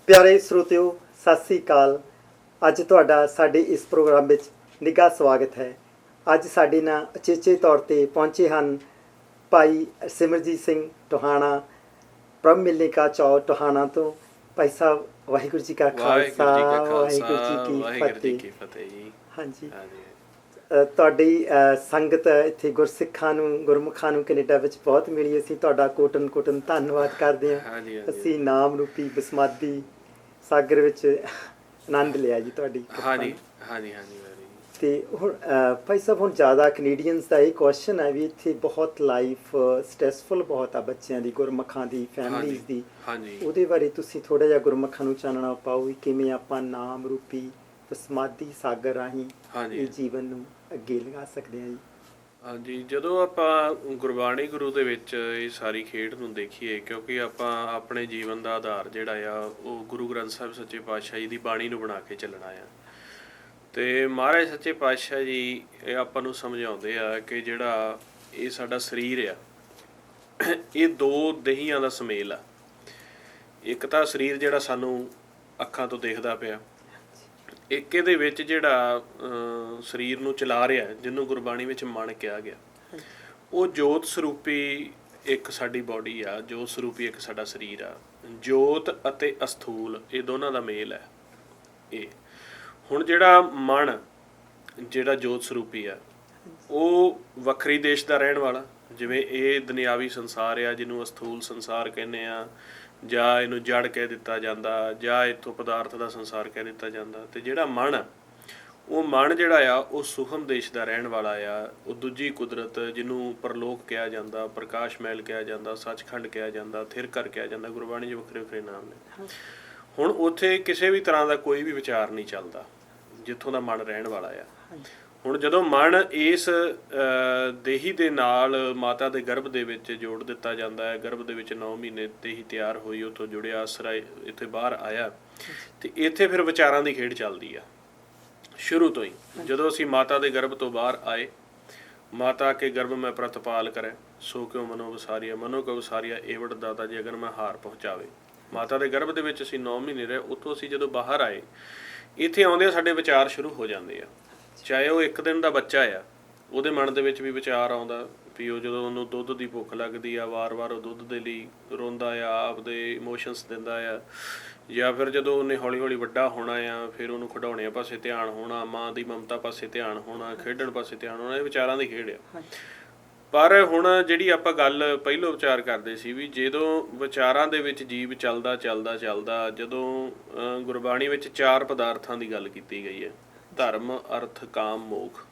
ਪਿਆਰੇ ਸਰੋਤਿਓ, ਸਤਿ ਸ੍ਰੀ ਅਕਾਲ। ਅੱਜ ਤੁਹਾਡਾ ਸਾਡੇ ਇਸ ਪ੍ਰੋਗਰਾਮ ਵਿੱਚ ਨਿੱਘਾ ਸਵਾਗਤ ਹੈ। ਅੱਜ ਸਾਡੇ ਨਾਲ ਅਚੇਚੇ ਤੌਰ ਤੇ ਪਹੁੰਚੇ ਹਨ ਭਾਈ ਸਿਮਰਜੀਤ ਸਿੰਘ ਟੋਹਾਣਾ, ਬ੍ਰਹਮ ਮਿਲਨੇ ਕਾ ਚੌ ਟੋਹਾਣਾ ਤੋਂ। ਭਾਈ ਸਾਹਿਬ, ਵਾਹਿਗੁਰੂ ਜੀ ਕਾ ਖਾਲਸਾ, ਵਾਹਿਗੁਰੂ ਜੀ ਕੀ ਫਤਿਹ ਜੀ। ਹਾਂਜੀ, ਤੁਹਾਡੀ ਸੰਗਤ ਇੱਥੇ ਗੁਰਸਿੱਖਾਂ ਨੂੰ, ਗੁਰਮੁਖਾਂ ਨੂੰ ਕੈਨੇਡਾ ਵਿੱਚ ਬਹੁਤ ਮਿਲੀ। ਅਸੀਂ ਤੁਹਾਡਾ ਕੋਟਨ ਧੰਨਵਾਦ ਕਰਦੇ ਹਾਂ। ਅਸੀਂ ਨਾਮ ਰੂਪੀ ਬਸਮਾਦੀ ਸਾਗਰ ਵਿੱਚ ਆਨੰਦ ਲਿਆ ਜੀ ਤੁਹਾਡੀ। ਹਾਂਜੀ। ਤੇ ਹੁਣ ਭਾਈ ਸਾਹਿਬ, ਹੁਣ ਜ਼ਿਆਦਾ ਕੈਨੇਡੀਅਨਸ ਦਾ ਇਹ ਕੁਐਸਚਨ ਹੈ ਵੀ ਇੱਥੇ ਬਹੁਤ ਲਾਈਫ ਸਟ੍ਰੈਸਫੁਲ ਬਹੁਤ ਆ ਬੱਚਿਆਂ ਦੀ, ਗੁਰਮੁਖਾਂ ਦੀ, ਫੈਮਲੀਜ਼ ਦੀ। ਉਹਦੇ ਬਾਰੇ ਤੁਸੀਂ ਥੋੜ੍ਹਾ ਜਿਹਾ ਗੁਰਮੁਖਾਂ ਨੂੰ ਚਾਨਣਾ ਪਾਓ ਵੀ ਕਿਵੇਂ ਆਪਾਂ ਨਾਮ ਰੂਪੀ ਬਸਮਾਦੀ ਸਾਗਰ ਰਾਹੀਂ ਇਹ ਜੀਵਨ ਨੂੰ ਅੱਗੇ ਲਗਾ ਸਕਦੇ ਹਾਂ ਜੀ। ਹਾਂਜੀ, ਜਦੋਂ ਆਪਾਂ ਗੁਰਬਾਣੀ ਗੁਰੂ ਦੇ ਵਿੱਚ ਇਹ ਸਾਰੀ ਖੇਡ ਨੂੰ ਦੇਖੀਏ, ਕਿਉਂਕਿ ਆਪਾਂ ਆਪਣੇ ਜੀਵਨ ਦਾ ਆਧਾਰ ਜਿਹੜਾ ਆ ਉਹ ਗੁਰੂ ਗ੍ਰੰਥ ਸਾਹਿਬ ਸੱਚੇ ਪਾਤਸ਼ਾਹ ਜੀ ਦੀ ਬਾਣੀ ਨੂੰ ਬਣਾ ਕੇ ਚੱਲਣਾ ਆ। ਤੇ ਮਹਾਰਾਜ ਸੱਚੇ ਪਾਤਸ਼ਾਹ ਜੀ ਇਹ ਆਪਾਂ ਨੂੰ ਸਮਝਾਉਂਦੇ ਆ ਕਿ ਜਿਹੜਾ ਇਹ ਸਾਡਾ ਸਰੀਰ ਆ, ਇਹ ਦੋ ਦੇਹੀਆਂ ਦਾ ਸੁਮੇਲ ਆ। ਇੱਕ ਤਾਂ ਸਰੀਰ ਜਿਹੜਾ ਸਾਨੂੰ ਅੱਖਾਂ ਤੋਂ ਦੇਖਦਾ ਪਿਆ, ਇੱਕ ਇਹਦੇ ਵਿੱਚ ਜਿਹੜਾ ਸਰੀਰ ਨੂੰ ਚਲਾ ਰਿਹਾ, ਜਿਹਨੂੰ ਗੁਰਬਾਣੀ ਵਿੱਚ ਮਨ ਕਿਹਾ ਗਿਆ, ਉਹ ਜੋਤ ਸਰੂਪੀ ਇੱਕ ਸਾਡੀ ਬਾਡੀ ਆ, ਜੋਤ ਸਰੂਪੀ ਇੱਕ ਸਾਡਾ ਸਰੀਰ ਆ। ਜੋਤ ਅਤੇ ਅਸਥੂਲ ਇਹ ਦੋਨਾਂ ਦਾ ਮੇਲ ਹੈ। ਇਹ ਹੁਣ ਜਿਹੜਾ ਮਨ, ਜਿਹੜਾ ਜੋਤ ਸਰੂਪੀ ਆ, ਉਹ ਵੱਖਰੀ ਦੇਸ਼ ਦਾ ਰਹਿਣ ਵਾਲਾ। ਜਿਵੇਂ ਇਹ ਦੁਨਿਆਵੀ ਸੰਸਾਰ ਆ, ਜਿਹਨੂੰ ਅਸਥੂਲ ਸੰਸਾਰ ਕਹਿੰਦੇ ਆ, ਜਾਂ ਇਹਨੂੰ ਜੜ ਕਹਿ ਦਿੱਤਾ ਜਾਂਦਾ, ਜਾਂ ਇੱਥੋਂ ਪਦਾਰਥ ਦਾ ਸੰਸਾਰ ਕਹਿ ਦਿੱਤਾ ਜਾਂਦਾ। ਤੇ ਜਿਹੜਾ ਮਨ ਆ, ਉਹ ਮਨ ਜਿਹੜਾ ਆ ਉਹ ਸੂਖਮ ਦੇਸ਼ ਦਾ ਰਹਿਣ ਵਾਲਾ ਆ। ਉਹ ਦੂਜੀ ਕੁਦਰਤ, ਜਿਹਨੂੰ ਪਰਲੋਕ ਕਿਹਾ ਜਾਂਦਾ, ਪ੍ਰਕਾਸ਼ ਮਹਿਲ ਕਿਹਾ ਜਾਂਦਾ, ਸੱਚਖੰਡ ਕਿਹਾ ਜਾਂਦਾ, ਥਿਰਕਰ ਕਿਹਾ ਜਾਂਦਾ। ਗੁਰਬਾਣੀ 'ਚ ਵੱਖਰੇ ਵੱਖਰੇ ਨਾਮ ਨੇ। ਹੁਣ ਉੱਥੇ ਕਿਸੇ ਵੀ ਤਰ੍ਹਾਂ ਦਾ ਕੋਈ ਵੀ ਵਿਚਾਰ ਨਹੀਂ ਚੱਲਦਾ ਜਿੱਥੋਂ ਦਾ ਮਨ ਰਹਿਣ ਵਾਲਾ ਆ। ਹੁਣ ਜਦੋਂ ਮਨ ਇਸ ਦੇਹੀ ਦੇ ਨਾਲ ਮਾਤਾ ਦੇ ਗਰਭ ਦੇ ਵਿੱਚ ਜੋੜ ਦਿੱਤਾ ਜਾਂਦਾ ਹੈ, ਗਰਭ ਦੇ ਵਿੱਚ 9 ਮਹੀਨੇ ਦੇਹੀ ਤਿਆਰ ਹੋਈ, ਉੱਥੋਂ ਜੁੜਿਆ, ਆਸਰਾ ਇੱਥੇ ਬਾਹਰ ਆਇਆ, ਤੇ ਇੱਥੇ ਫਿਰ ਵਿਚਾਰਾਂ ਦੀ ਖੇਡ ਚੱਲਦੀ ਆ ਸ਼ੁਰੂ ਤੋਂ ਹੀ। ਜਦੋਂ ਅਸੀਂ ਮਾਤਾ ਦੇ ਗਰਭ ਤੋਂ ਬਾਹਰ ਆਏ, ਮਾਤਾ ਕੇ ਗਰਭ ਮੈਂ ਪ੍ਰਤਪਾਲ ਕਰੇ ਸੋ ਕਿਉ ਮਨੋ ਵਸਾਰੀਆ, ਮਨੋ ਕੋ ਵਸਾਰੀਆ ਏਵੜ ਦਾਤਾ ਜੀ ਅਗਰ ਮੈਂ ਹਾਰ ਪਹੁੰਚਾਵੇ। ਮਾਤਾ ਦੇ ਗਰਭ ਦੇ ਵਿੱਚ ਅਸੀਂ 9 ਮਹੀਨੇ ਰਹੇ। ਉੱਥੋਂ ਅਸੀਂ ਜਦੋਂ ਬਾਹਰ ਆਏ, ਇੱਥੇ ਆਉਂਦੇ ਸਾਡੇ ਵਿਚਾਰ ਸ਼ੁਰੂ ਹੋ ਜਾਂਦੇ ਆ। ਚਾਹੇ ਉਹ ਇੱਕ ਦਿਨ ਦਾ ਬੱਚਾ ਆ, ਉਹਦੇ ਮਨ ਦੇ ਵਿੱਚ ਵੀ ਵਿਚਾਰ ਆਉਂਦਾ ਵੀ ਉਹ ਜਦੋਂ ਉਹਨੂੰ ਦੁੱਧ ਦੀ ਭੁੱਖ ਲੱਗਦੀ ਆ, ਵਾਰ-ਵਾਰ ਉਹ ਦੁੱਧ ਦੇ ਲਈ ਰੋਂਦਾ ਆ, ਆਪਦੇ ਇਮੋਸ਼ਨਸ ਦਿੰਦਾ ਆ। ਜਾਂ ਫਿਰ ਜਦੋਂ ਉਹਨੇ ਹੌਲੀ-ਹੌਲੀ ਵੱਡਾ ਹੋਣਾ ਆ, ਫਿਰ ਉਹਨੂੰ ਖਿਡੌਣਿਆਂ ਪਾਸੇ ਧਿਆਨ ਹੋਣਾ, ਮਾਂ ਦੀ ਮਮਤਾ ਪਾਸੇ ਧਿਆਨ ਹੋਣਾ, ਖੇਡਣ ਪਾਸੇ ਧਿਆਨ ਹੋਣਾ। ਇਹ ਵਿਚਾਰਾਂ ਦੀ ਖੇਡ ਆ। ਪਰ ਹੁਣ ਜਿਹੜੀ ਆਪਾਂ ਗੱਲ ਪਹਿਲੋਂ ਵਿਚਾਰ ਕਰਦੇ ਸੀ ਵੀ ਜਦੋਂ ਵਿਚਾਰਾਂ ਦੇ ਵਿੱਚ ਜੀਵ ਚੱਲਦਾ ਜਦੋਂ ਗੁਰਬਾਣੀ ਵਿੱਚ 4 ਪਦਾਰਥਾਂ ਦੀ ਗੱਲ ਕੀਤੀ ਗਈ ਹੈ, ਧਰਮ, ਅਰਥ, ਕਾਮ, ਮੋਖ।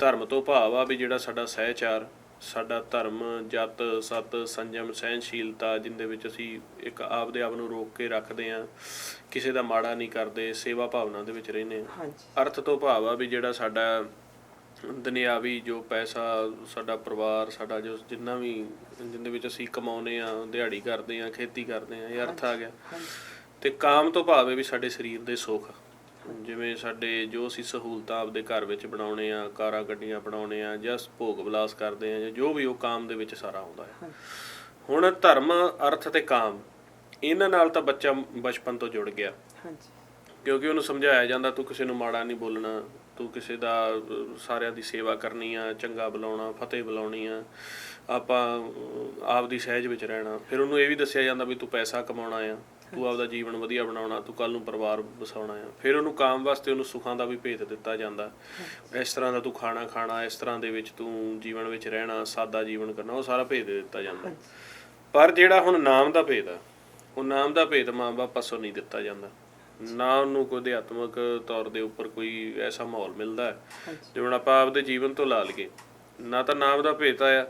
ਧਰਮ ਤੋਂ ਭਾਵ ਆ ਵੀ ਜਿਹੜਾ ਸਾਡਾ ਸਹਿਚਾਰ, ਸਾਡਾ ਧਰਮ, ਜਤ, ਸਤ, ਸੰਜਮ, ਸਹਿਨਸ਼ੀਲਤਾ, ਜਿਹਦੇ ਵਿੱਚ ਅਸੀਂ ਇੱਕ ਆਪਦੇ ਆਪ ਨੂੰ ਰੋਕ ਕੇ ਰੱਖਦੇ ਹਾਂ, ਕਿਸੇ ਦਾ ਮਾੜਾ ਨਹੀਂ ਕਰਦੇ, ਸੇਵਾ ਭਾਵਨਾ ਦੇ ਵਿੱਚ ਰਹਿੰਦੇ ਹਾਂ। ਅਰਥ ਤੋਂ ਭਾਵ ਆ ਵੀ ਜਿਹੜਾ ਸਾਡਾ ਦੁਨਿਆਵੀ ਜੋ ਪੈਸਾ, ਸਾਡਾ ਪਰਿਵਾਰ, ਸਾਡਾ ਜੋ ਜਿੰਨਾ ਵੀ ਜਿਹਦੇ ਵਿੱਚ ਅਸੀਂ ਕਮਾਉਂਦੇ ਹਾਂ, ਦਿਹਾੜੀ ਕਰਦੇ ਹਾਂ, ਖੇਤੀ ਕਰਦੇ ਹਾਂ, ਇਹ ਅਰਥ ਆ ਗਿਆ। ਤੇ ਕਾਮ ਤੋਂ ਭਾਵ ਹੈ ਵੀ ਸਾਡੇ ਸਰੀਰ ਦੇ ਸੁੱਖ, ਜਿਵੇਂ ਸਾਡੇ ਜੋ ਅਸੀਂ ਸਹੂਲਤਾਂ ਆਪਦੇ ਘਰ ਵਿੱਚ ਬਣਾਉਣੇ ਆ, ਕਾਰਾਂ ਗੱਡੀਆਂ ਬਣਾਉਣੇ ਆ, ਜਾਂ ਭੋਗ ਵਿਲਾਸ ਕਰਦੇ ਆ, ਜਾਂ ਜੋ ਵੀ, ਉਹ ਕਾਮ ਦੇ ਵਿੱਚ ਸਾਰਾ ਆਉਂਦਾ ਹੈ। ਹੁਣ ਧਰਮ, ਅਰਥ ਤੇ ਕਾਮ, ਇਹਨਾਂ ਨਾਲ ਤਾਂ ਬੱਚਾ ਬਚਪਨ ਤੋਂ ਜੁੜ ਗਿਆ, ਕਿਉਂਕਿ ਉਹਨੂੰ ਸਮਝਾਇਆ ਜਾਂਦਾ ਤੂੰ ਕਿਸੇ ਨੂੰ ਮਾੜਾ ਨਹੀਂ ਬੋਲਣਾ, ਤੂੰ ਕਿਸੇ ਦਾ ਸਾਰਿਆਂ ਦੀ ਸੇਵਾ ਕਰਨੀ ਆ, ਚੰਗਾ ਬੁਲਾਉਣਾ, ਫਤਿਹ ਬੁਲਾਉਣੀ ਆ, ਆਪਾਂ ਆਪਦੀ ਸਹਿਜ ਵਿੱਚ ਰਹਿਣਾ। ਫਿਰ ਉਹਨੂੰ ਇਹ ਵੀ ਦੱਸਿਆ ਜਾਂਦਾ ਵੀ ਤੂੰ ਪੈਸਾ ਕਮਾਉਣਾ ਆ, ਤੂੰ ਆਪਦਾ ਜੀਵਨ ਵਧੀਆ ਬਣਾਉਣਾ, ਤੂੰ ਕੱਲ੍ਹ ਨੂੰ ਪਰਿਵਾਰ ਵਸਾਉਣਾ ਆ। ਫਿਰ ਉਹਨੂੰ ਕਾਮ ਵਾਸਤੇ ਉਹਨੂੰ ਸੁੱਖਾਂ ਦਾ ਵੀ ਭੇਤ ਦਿੱਤਾ ਜਾਂਦਾ, ਇਸ ਤਰ੍ਹਾਂ ਦਾ ਤੂੰ ਖਾਣਾ ਖਾਣਾ, ਇਸ ਤਰ੍ਹਾਂ ਦੇ ਵਿੱਚ ਤੂੰ ਜੀਵਨ ਵਿੱਚ ਰਹਿਣਾ, ਸਾਦਾ ਜੀਵਨ ਕਰਨਾ, ਉਹ ਸਾਰਾ ਭੇਤ ਦਿੱਤਾ ਜਾਂਦਾ। ਪਰ ਜਿਹੜਾ ਹੁਣ ਨਾਮ ਦਾ ਭੇਤ ਆ, ਉਹ ਨਾਮ ਦਾ ਭੇਤ ਮਾਂ ਬਾਪ ਪਾਸੋਂ ਨਹੀਂ ਦਿੱਤਾ ਜਾਂਦਾ। ਨਾ ਉਹਨੂੰ ਕੋਈ ਅਧਿਆਤਮਕ ਤੌਰ ਦੇ ਉੱਪਰ ਕੋਈ ਐਸਾ ਮਾਹੌਲ ਮਿਲਦਾ ਹੈ ਜਿਵੇਂ ਹੁਣ ਆਪਾਂ ਆਪਦੇ ਜੀਵਨ ਤੋਂ ਲਾ ਲਈਏ। ਨਾ ਤਾਂ ਨਾਮ ਦਾ ਭੇਤ ਆਇਆ,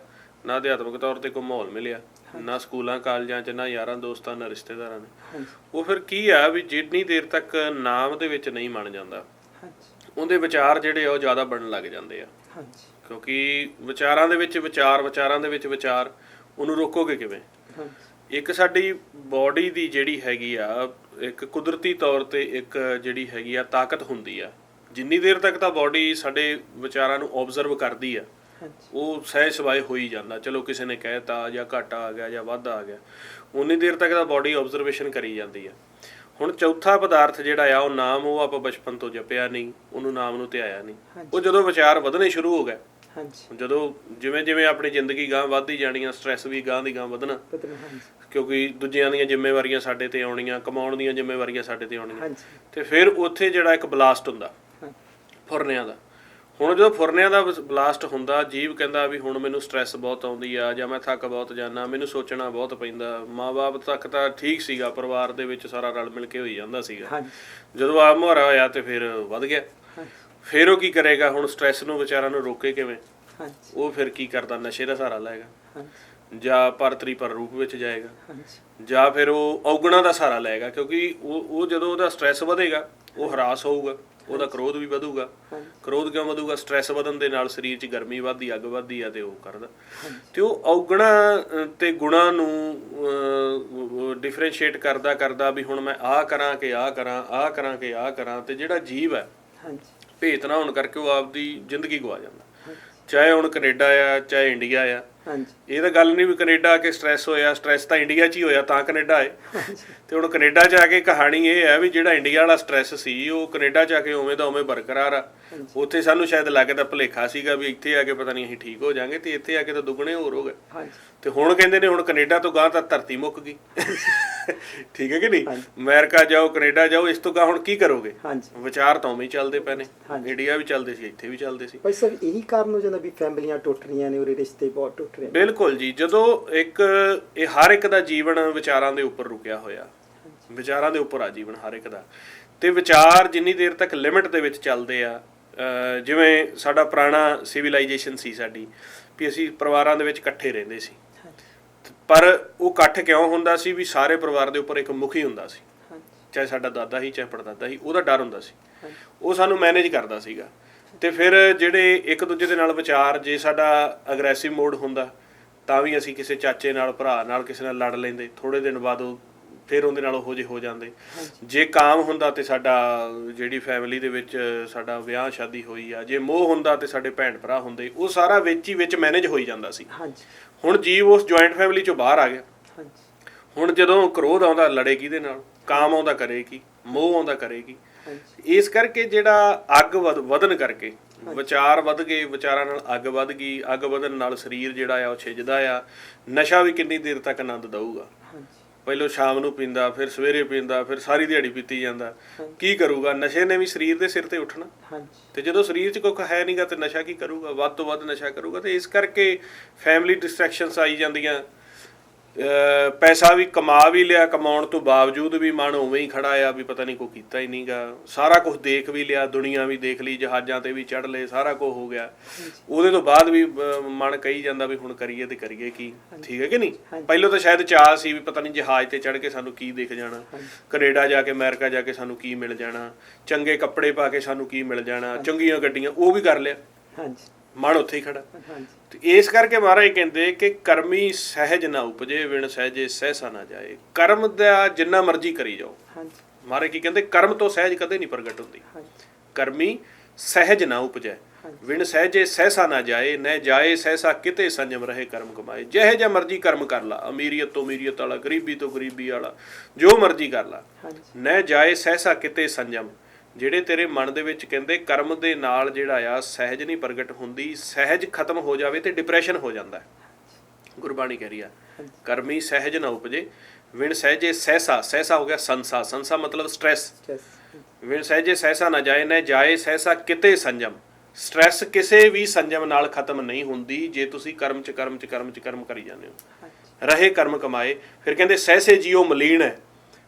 ਨਾ ਅਧਿਆਤਮਕ ਤੌਰ 'ਤੇ ਕੋਈ ਮਾਹੌਲ ਮਿਲਿਆ, ਨਾ ਸਕੂਲਾਂ ਕਾਲਜਾਂ 'ਚ, ਨਾ ਯਾਰਾਂ ਦੋਸਤਾਂ, ਨਾ ਰਿਸ਼ਤੇਦਾਰਾਂ ਨੇ। ਉਹ ਫਿਰ ਕੀ ਆ ਵੀ ਜਿੰਨੀ ਦੇਰ ਤੱਕ ਨਾਮ ਦੇ ਵਿੱਚ ਨਹੀਂ ਮੰਨ ਜਾਂਦਾ, ਉਹਦੇ ਵਿਚਾਰ ਜਿਹੜੇ ਆ ਉਹ ਜ਼ਿਆਦਾ ਬਣਨ ਲੱਗ ਜਾਂਦੇ ਆ। ਕਿਉਂਕਿ ਵਿਚਾਰਾਂ ਦੇ ਵਿੱਚ ਵਿਚਾਰ, ਉਹਨੂੰ ਰੋਕੋਗੇ ਕਿਵੇਂ? ਇੱਕ ਸਾਡੀ ਬਾਡੀ ਦੀ ਜਿਹੜੀ ਹੈਗੀ ਆ, ਇੱਕ ਕੁਦਰਤੀ ਤੌਰ 'ਤੇ ਇੱਕ ਜਿਹੜੀ ਹੈਗੀ ਆ ਤਾਕਤ ਹੁੰਦੀ ਆ। ਜਿੰਨੀ ਦੇਰ ਤੱਕ ਤਾਂ ਬਾਡੀ ਸਾਡੇ ਵਿਚਾਰਾਂ ਨੂੰ ਓਬਜ਼ਰਵ ਕਰਦੀ ਆ, ਉਹ ਸਹਿ ਸਵਾਏ ਹੋ ਹੀ ਜਾਂਦਾ। ਚਲੋ ਕਿਸੇ ਨੇ ਕਹਿਤਾ ਜਾਂ ਘਾਟਾ ਆ ਗਿਆ ਜਾਂ ਵਾਧਾ ਆ ਗਿਆ, ਉਨੀ ਦੇਰ ਤੱਕ ਤਾਂ ਬਾਡੀ ਓਬਜ਼ਰਵੇਸ਼ਨ ਕਰੀ ਜਾਂਦੀ ਆ। ਹੁਣ ਚੌਥਾ ਪਦਾਰਥ ਜਿਹੜਾ ਆ ਉਹ ਨਾਮ, ਉਹ ਆਪਾਂ ਬਚਪਨ ਤੋਂ ਜਪਿਆ ਨਹੀਂ, ਉਹਨੂੰ ਨਾਮ ਨੂੰ ਧਿਆਇਆ ਨਹੀਂ। ਉਹ ਜਦੋਂ ਵਿਚਾਰ ਵਧਣੇ ਸ਼ੁਰੂ ਹੋ ਗਏ, ਜਦੋਂ ਜਿਵੇਂ ਜਿਵੇਂ ਆਪਣੀ ਜ਼ਿੰਦਗੀ ਗਾਂਹ ਵੱਧਦੀ ਜਾਣੀ ਆ, ਸਟ੍ਰੈਸ ਵੀ ਗਾਂਹ ਦੀ ਗਾਂਹ ਵਧਣਾ, ਕਿਉਂਕਿ ਦੂਜਿਆਂ ਦੀਆਂ ਜ਼ਿੰਮੇਵਾਰੀਆਂ ਸਾਡੇ ਤੇ ਆਉਣੀਆਂ, ਕਮਾਉਣ ਦੀਆਂ ਜ਼ਿੰਮੇਵਾਰੀਆਂ ਸਾਡੇ ਤੇ ਆਉਣੀਆਂ, ਤੇ ਫਿਰ ਉੱਥੇ ਜਿਹੜਾ ਇੱਕ ਬਲਾਸਟ ਹੁੰਦਾ ਫੁਰਨਿਆਂ ਦਾ। ਹੁਣ ਜਦੋਂ ਫੁਰਨਿਆਂ ਦਾ ਬਲਾਸਟ ਹੁੰਦਾ, ਜੀਵ ਕਹਿੰਦਾ ਵੀ ਹੁਣ ਮੈਨੂੰ ਸਟ੍ਰੈਸ ਬਹੁਤ ਆਉਂਦੀ ਆ, ਜਾਂ ਮੈਂ ਥੱਕ ਬਹੁਤ ਜਾਂਦਾ, ਮੈਨੂੰ ਸੋਚਣਾ ਬਹੁਤ ਪੈਂਦਾ। ਮਾਂ-ਬਾਪ ਤੱਕ ਤਾਂ ਠੀਕ ਸੀਗਾ, ਪਰਿਵਾਰ ਦੇ ਵਿੱਚ ਸਾਰਾ ਰਲ ਮਿਲ ਕੇ ਹੋਈ ਜਾਂਦਾ ਸੀਗਾ। ਜਦੋਂ ਆਪ ਮੁਹਾਰਾ ਹੋਇਆ ਤੇ ਫਿਰ ਵੱਧ ਗਿਆ। ਫਿਰ ਉਹ ਕੀ ਕਰੇਗਾ? ਹੁਣ ਸਟ੍ਰੈਸ ਨੂੰ ਵਿਚਾਰਾਂ ਨੂੰ ਰੋਕੇ ਕਿਵੇਂ? ਉਹ ਫਿਰ ਕੀ ਕਰਦਾ? ਨਸ਼ੇ ਦਾ ਸਹਾਰਾ ਲਏਗਾ, ਜਾਂ ਪਰਤਰੀ ਪਰ ਰੂਪ ਵਿੱਚ ਜਾਏਗਾ, ਜਾਂ ਫਿਰ ਉਹ ਔਗਣਾ ਦਾ ਸਹਾਰਾ ਲਏਗਾ। ਕਿਉਂਕਿ ਉਹ ਜਦੋਂ ਉਹਦਾ ਸਟ੍ਰੈਸ ਵਧੇਗਾ, ਉਹ ਹਰਾਸ ਹੋਊਗਾ, ਉਹਦਾ ਕ੍ਰੋਧ ਵੀ ਵਧੂਗਾ। ਕ੍ਰੋਧ ਕਿਉਂ ਵਧੂਗਾ? ਸਟ੍ਰੈਸ ਵਧਣ ਦੇ ਨਾਲ ਸਰੀਰ 'ਚ ਗਰਮੀ ਵੱਧਦੀ, ਅੱਗ ਵੱਧਦੀ ਆ, ਤੇ ਉਹ ਕਰਦਾ। ਤੇ ਉਹ ਔਗਣਾ ਤੇ ਗੁਣਾਂ ਨੂੰ ਡਿਫਰੈਂਸ਼ੀਏਟ ਕਰਦਾ ਕਰਦਾ ਵੀ ਹੁਣ ਮੈਂ ਆਹ ਕਰਾਂ ਕਿ ਆਹ ਕਰਾਂ, ਆਹ ਕਰਾਂ ਕਿ ਆਹ ਕਰਾਂ। ਤੇ ਜਿਹੜਾ ਜੀਵ ਹੈ, ਭੇਤ ਨਾ ਹੋਣ ਕਰਕੇ ਉਹ ਆਪਦੀ ਜ਼ਿੰਦਗੀ ਗਵਾ ਜਾਂਦਾ। ਚਾਹੇ ਹੁਣ ਕੈਨੇਡਾ ਆ, ਚਾਹੇ ਇੰਡੀਆ ਆ। ਇਹ ਤਾਂ ਗੱਲ ਨਹੀਂ ਵੀ ਕੈਨੇਡਾ ਆ ਕੇ ਸਟ੍ਰੈਸ ਹੋਇਆ, ਸਟ੍ਰੈਸ ਤਾਂ ਇੰਡੀਆ 'ਚ ਹੀ ਹੋਇਆ ਤਾਂ ਕੈਨੇਡਾ ਆਏ। ਤੇ ਹੁਣ ਕੈਨੇਡਾ 'ਚ ਆ ਕੇ ਕਹਾਣੀ ਇਹ ਹੈ ਵੀ ਜਿਹੜਾ ਇੰਡੀਆ ਵਾਲਾ ਸਟ੍ਰੈਸ ਸੀ, ਉਹ ਕੈਨੇਡਾ 'ਚ ਆ ਕੇ ਉਵੇਂ ਦਾ ਉਵੇਂ ਬਰਕਰਾਰ ਆ। ਉੱਥੇ ਸਾਨੂੰ ਸ਼ਾਇਦ ਲੱਗਦਾ ਭੁਲੇਖਾ ਸੀਗਾ ਵੀ ਇੱਥੇ ਆ ਕੇ ਪਤਾ ਨਹੀਂ ਅਸੀਂ ਠੀਕ ਹੋ ਜਾਾਂਗੇ, ਤੇ ਇੱਥੇ ਆ ਕੇ ਤਾਂ ਦੁੱਗਣੇ ਹੋਰ ਹੋ ਗਏ। ਤੇ ਹੁਣ ਕਹਿੰਦੇ ਨੇ ਹੁਣ ਕੈਨੇਡਾ ਤੋਂ ਗਾਂਹ ਤਾਂ ਧਰਤੀ ਮੁੱਕ ਗਈ। ਠੀਕ ਹੈ ਕਿ ਨਹੀਂ? ਅਮਰੀਕਾ ਜਾਓ, ਕੈਨੇਡਾ ਜਾਓ, ਇਸ ਤੋਂ ਗਾਂਹ ਹੁਣ ਕੀ ਕਰੋਗੇ? ਵਿਚਾਰ ਤਾਂ ਉਵੇਂ ਹੀ ਚੱਲਦੇ ਪਏ ਨੇ। ਇੰਡੀਆ ਵੀ ਚੱਲਦੇ ਸੀ, ਇੱਥੇ ਵੀ ਚੱਲਦੇ ਸੀ। ਭਾਈ ਸਾਹਿਬ, ਇਹੀ ਕਾਰਨ ਹੋ ਜਾਂਦਾ ਵੀ ਫੈਮਲੀਆਂ ਟੁੱਟ ਰਹੀਆਂ ਨੇ, ਉਹਦੇ ਰਿਸ਼ਤੇ ਬਹੁਤ ਟੁੱਟ ਰਹੇ ਨੇ। ਬਿਲਕੁਲ ਜੀ। ਜਦੋਂ ਇਹ ਹਰ ਇੱਕ ਦਾ ਜੀਵਨ ਵਿਚਾਰਾਂ ਦੇ ਉੱਪਰ ਰੁਕਿਆ ਹੋਇਆ, ਵਿਚਾਰਾਂ ਦੇ ਉੱਪਰ ਆ ਜੀਵਨ ਹਰ ਇੱਕ ਦਾ। ਤੇ ਵਿਚਾਰ ਜਿੰਨੀ ਦੇਰ ਤੱਕ ਲਿਮਿਟ ਦੇ ਵਿੱਚ ਚੱਲਦੇ ਆ, ਜਿਵੇਂ ਸਾਡਾ ਪੁਰਾਣਾ ਸਿਵਲਾਈਜੇਸ਼ਨ ਸੀ ਸਾਡੀ, ਵੀ ਅਸੀਂ ਪਰਿਵਾਰਾਂ ਦੇ ਵਿੱਚ ਇਕੱਠੇ ਰਹਿੰਦੇ ਸੀ। ਪਰ ਉਹ ਇਕੱਠ ਕਿਉਂ ਹੁੰਦਾ ਸੀ? ਵੀ ਸਾਰੇ ਪਰਿਵਾਰ ਦੇ ਉੱਪਰ ਇੱਕ ਮੁਖੀ ਹੁੰਦਾ ਸੀ, ਚਾਹੇ ਸਾਡਾ ਦਾਦਾ ਸੀ, ਚਾਹੇ ਪੜਦਾਦਾ ਸੀ, ਉਹਦਾ ਡਰ ਹੁੰਦਾ ਸੀ, ਉਹ ਸਾਨੂੰ ਮੈਨੇਜ ਕਰਦਾ ਸੀਗਾ। ਤੇ ਫਿਰ ਜਿਹੜੇ ਇੱਕ ਦੂਜੇ ਦੇ ਨਾਲ ਵਿਚਾਰ, ਜੇ ਸਾਡਾ ਅਗਰੈਸਿਵ ਮੋਡ ਹੁੰਦਾ ਤਾਂ ਵੀ ਅਸੀਂ ਕਿਸੇ ਚਾਚੇ ਨਾਲ, ਭਰਾ ਨਾਲ, ਕਿਸੇ ਨਾਲ ਲੜ ਲੈਂਦੇ, ਥੋੜ੍ਹੇ ਦਿਨ ਬਾਅਦ ਉਹ ਫਿਰ ਉਹਦੇ ਨਾਲ ਉਹੋ ਜਿਹੇ ਹੋ ਜਾਂਦੇ। ਜੇ ਕਾਮ ਹੁੰਦਾ ਤੇ ਸਾਡਾ ਜਿਹੜੀ ਫੈਮਿਲੀ ਦੇ ਵਿੱਚ ਸਾਡਾ ਵਿਆਹ ਸ਼ਾਦੀ ਹੋਈ ਆ, ਜੇ ਮੋਹ ਹੁੰਦਾ ਤੇ ਸਾਡੇ ਭੈਣ ਭਰਾ ਹੁੰਦੇ, ਉਹ ਸਾਰਾ ਵਿੱਚ ਹੀ ਵਿੱਚ ਮੈਨੇਜ ਹੋਈ ਜਾਂਦਾ ਸੀ। ਹੁਣ ਜੀਵ ਉਸ ਜੁਆਇੰਟ ਫੈਮਿਲੀ ਚੋਂ ਬਾਹਰ ਆ ਗਿਆ। ਹੁਣ ਜਦੋਂ ਕ੍ਰੋਧ ਆਉਂਦਾ, ਲੜੇ ਕਿਹਦੇ ਨਾਲ? ਕਾਮ ਆਉਂਦਾ, ਕਰੇ ਕੀ? ਮੋਹ ਆਉਂਦਾ, ਕਰੇ ਕੀ? ਇਸ ਕਰਕੇ ਜਿਹੜਾ ਅੱਗ ਵਧਣ ਕਰਕੇ ਵਿਚਾਰ ਵੱਧ ਗਏ, ਵਿਚਾਰਾਂ ਨਾਲ ਅੱਗ ਵੱਧ ਗਈ, ਅੱਗ ਵਧਣ ਨਾਲ ਸਰੀਰ ਜਿਹੜਾ ਆ ਉਹ ਛਿਜਦਾ ਆ। ਨਸ਼ਾ ਵੀ ਕਿੰਨੀ ਦੇਰ ਤੱਕ ਆਨੰਦ ਦਊਗਾ? ਪਹਿਲੋਂ ਸ਼ਾਮ ਨੂੰ ਪੀਂਦਾ, ਫਿਰ ਸਵੇਰੇ ਪੀਂਦਾ, ਫਿਰ ਸਾਰੀ ਦਿਹਾੜੀ ਪੀਤੀ ਜਾਂਦਾ। ਕੀ ਕਰੂਗਾ? ਨਸ਼ੇ ਨੇ ਵੀ ਸਰੀਰ ਦੇ ਸਿਰ ਤੇ ਉੱਠਣਾ। ਤੇ ਜਦੋਂ ਸਰੀਰ 'ਚ ਕੁਝ ਹੈ ਨਹੀਂਗਾ ਤੇ ਨਸ਼ਾ ਕੀ ਕਰੂਗਾ? ਵੱਧ ਤੋਂ ਵੱਧ ਨਸ਼ਾ ਕਰੂਗਾ। ਤੇ ਇਸ ਕਰਕੇ ਫੈਮਿਲੀ ਡਿਸਟਰੈਕਸ਼ਨਸ ਆਈ ਜਾਂਦੀਆਂ। ਪੈਸਾ ਵੀ ਕਮਾ ਵੀ ਲਿਆ, ਕਮਾਉਣ ਤੋਂ ਬਾਵਜੂਦ ਵੀ ਮਨ ਉਵੇਂ ਹੀ ਖੜਾ ਆ ਵੀ ਪਤਾ ਨਹੀਂ ਕੋਈ ਕੀਤਾ ਹੀ ਨਹੀਂਗਾ। ਸਾਰਾ ਕੁਝ ਦੇਖ ਵੀ ਲਿਆ, ਦੁਨੀਆ ਵੀ ਦੇਖ ਲਈ, ਜਹਾਜ਼ਾਂ ਤੇ ਵੀ ਚੜ੍ਹ ਲਏ, ਸਾਰਾ ਕੁਝ ਹੋ ਗਿਆ। ਉਹਦੇ ਤੋਂ ਬਾਅਦ ਵੀ ਮਨ ਕਹੀ ਜਾਂਦਾ ਵੀ ਹੁਣ ਕਰੀਏ ਤੇ ਕਰੀਏ ਕੀ? ਠੀਕ ਹੈ ਕਿ ਨਹੀਂ? ਪਹਿਲਾਂ ਤਾਂ ਸ਼ਾਇਦ ਚਾਅ ਸੀ ਵੀ ਪਤਾ ਨਹੀਂ ਜਹਾਜ਼ ਤੇ ਚੜ੍ਹ ਕੇ ਸਾਨੂੰ ਕੀ ਦਿਖ ਜਾਣਾ, ਕੈਨੇਡਾ ਜਾ ਕੇ, ਅਮਰੀਕਾ ਜਾ ਕੇ ਸਾਨੂੰ ਕੀ ਮਿਲ ਜਾਣਾ, ਚੰਗੇ ਕੱਪੜੇ ਪਾ ਕੇ ਸਾਨੂੰ ਕੀ ਮਿਲ ਜਾਣਾ, ਚੰਗੀਆਂ ਗੱਡੀਆਂ, ਉਹ ਵੀ ਕਰ ਲਿਆ। ਮਨ ਉੱਥੇ ਹੀ ਖੜਾ। ਤੇ ਇਸ ਕਰਕੇ ਮਹਾਰਾਜ ਕਹਿੰਦੇ ਕਿ ਕਰਮੀ ਸਹਿਜ ਨਾ ਉਪਜੇ, ਵਿਣ ਸਹਿਜੇ ਸਹਿਸਾ ਨਾ ਜਾਏ। ਕਰਮ ਦਾ ਜਿੰਨਾ ਮਰਜ਼ੀ ਕਰੀ ਜਾਓ। ਮਹਾਰਾਜ ਕੀ ਕਹਿੰਦੇ? ਕਰਮ ਤੋਂ ਸਹਿਜ ਕਦੇ ਨਹੀਂ ਪ੍ਰਗਟ ਹੁੰਦੀ। ਕਰਮੀ ਸਹਿਜ ਨਾ ਉਪਜੈ, ਵਿਣ ਸਹਿਜੇ ਸਹਿਸਾ ਨਾ ਜਾਏ, ਨਹਿ ਜਾਏ ਸਹਿਸਾ ਕਿਤੇ ਸੰਜਮ ਰਹੇ ਕਰਮ ਕਮਾਏ। ਜਿਹੇ ਜਿਹਾ ਮਰਜ਼ੀ ਕਰਮ ਕਰ ਲਾ, ਅਮੀਰੀਅਤ ਤੋਂ ਅਮੀਰੀਅਤ ਵਾਲਾ, ਗਰੀਬੀ ਤੋਂ ਗਰੀਬੀ ਵਾਲਾ, ਜੋ ਮਰਜ਼ੀ ਕਰ ਲਾ, ਨਹਿ ਜਾਏ ਸਹਿਸਾ ਕਿਤੇ ਸੰਜਮ। ਜਿਹੜੇ ਤੇਰੇ ਮਨ ਦੇ ਵਿੱਚ ਕਹਿੰਦੇ ਕਰਮ ਦੇ ਨਾਲ ਜਿਹੜਾ ਆ ਸਹਿਜ ਨਹੀਂ ਪ੍ਰਗਟ ਹੁੰਦੀ, ਸਹਿਜ ਖਤਮ ਹੋ ਜਾਵੇ ਤੇ ਡਿਪਰੈਸ਼ਨ ਹੋ ਜਾਂਦਾ। ਗੁਰਬਾਣੀ ਕਹਿ ਰਹੀ ਆ ਕਰਮੀ ਸਹਿਜ ਨਾ ਉਪਜੇ, ਵਿਣ ਸਹਿਜੇ ਸਹਿਸਾ, ਸਹਿਸਾ ਹੋ ਗਿਆ ਸੰਸਾ, ਸੰਸਾ ਮਤਲਬ ਸਟ੍ਰੈਸ। ਵਿਣ ਸਹਿਜੇ ਸਹਿਸਾ ਨਾ ਜਾਏ, ਨਾ ਜਾਏ ਸਹਿਸਾ ਕਿਤੇ ਸੰਜਮ। ਸਟ੍ਰੈਸ ਕਿਸੇ ਵੀ ਸੰਜਮ ਨਾਲ ਖਤਮ ਨਹੀਂ ਹੁੰਦੀ ਜੇ ਤੁਸੀਂ ਕਰਮ ਚ ਕਰਮ ਚ ਕਰਮ ਚ ਕਰਮ ਕਰੀ ਜਾਂਦੇ ਹੋ। ਰਹੇ ਕਰਮ ਕਮਾਏ। ਫਿਰ ਕਹਿੰਦੇ ਸਹਿਸੇ ਜੀਓ ਮਲੀਨ ਹੈ।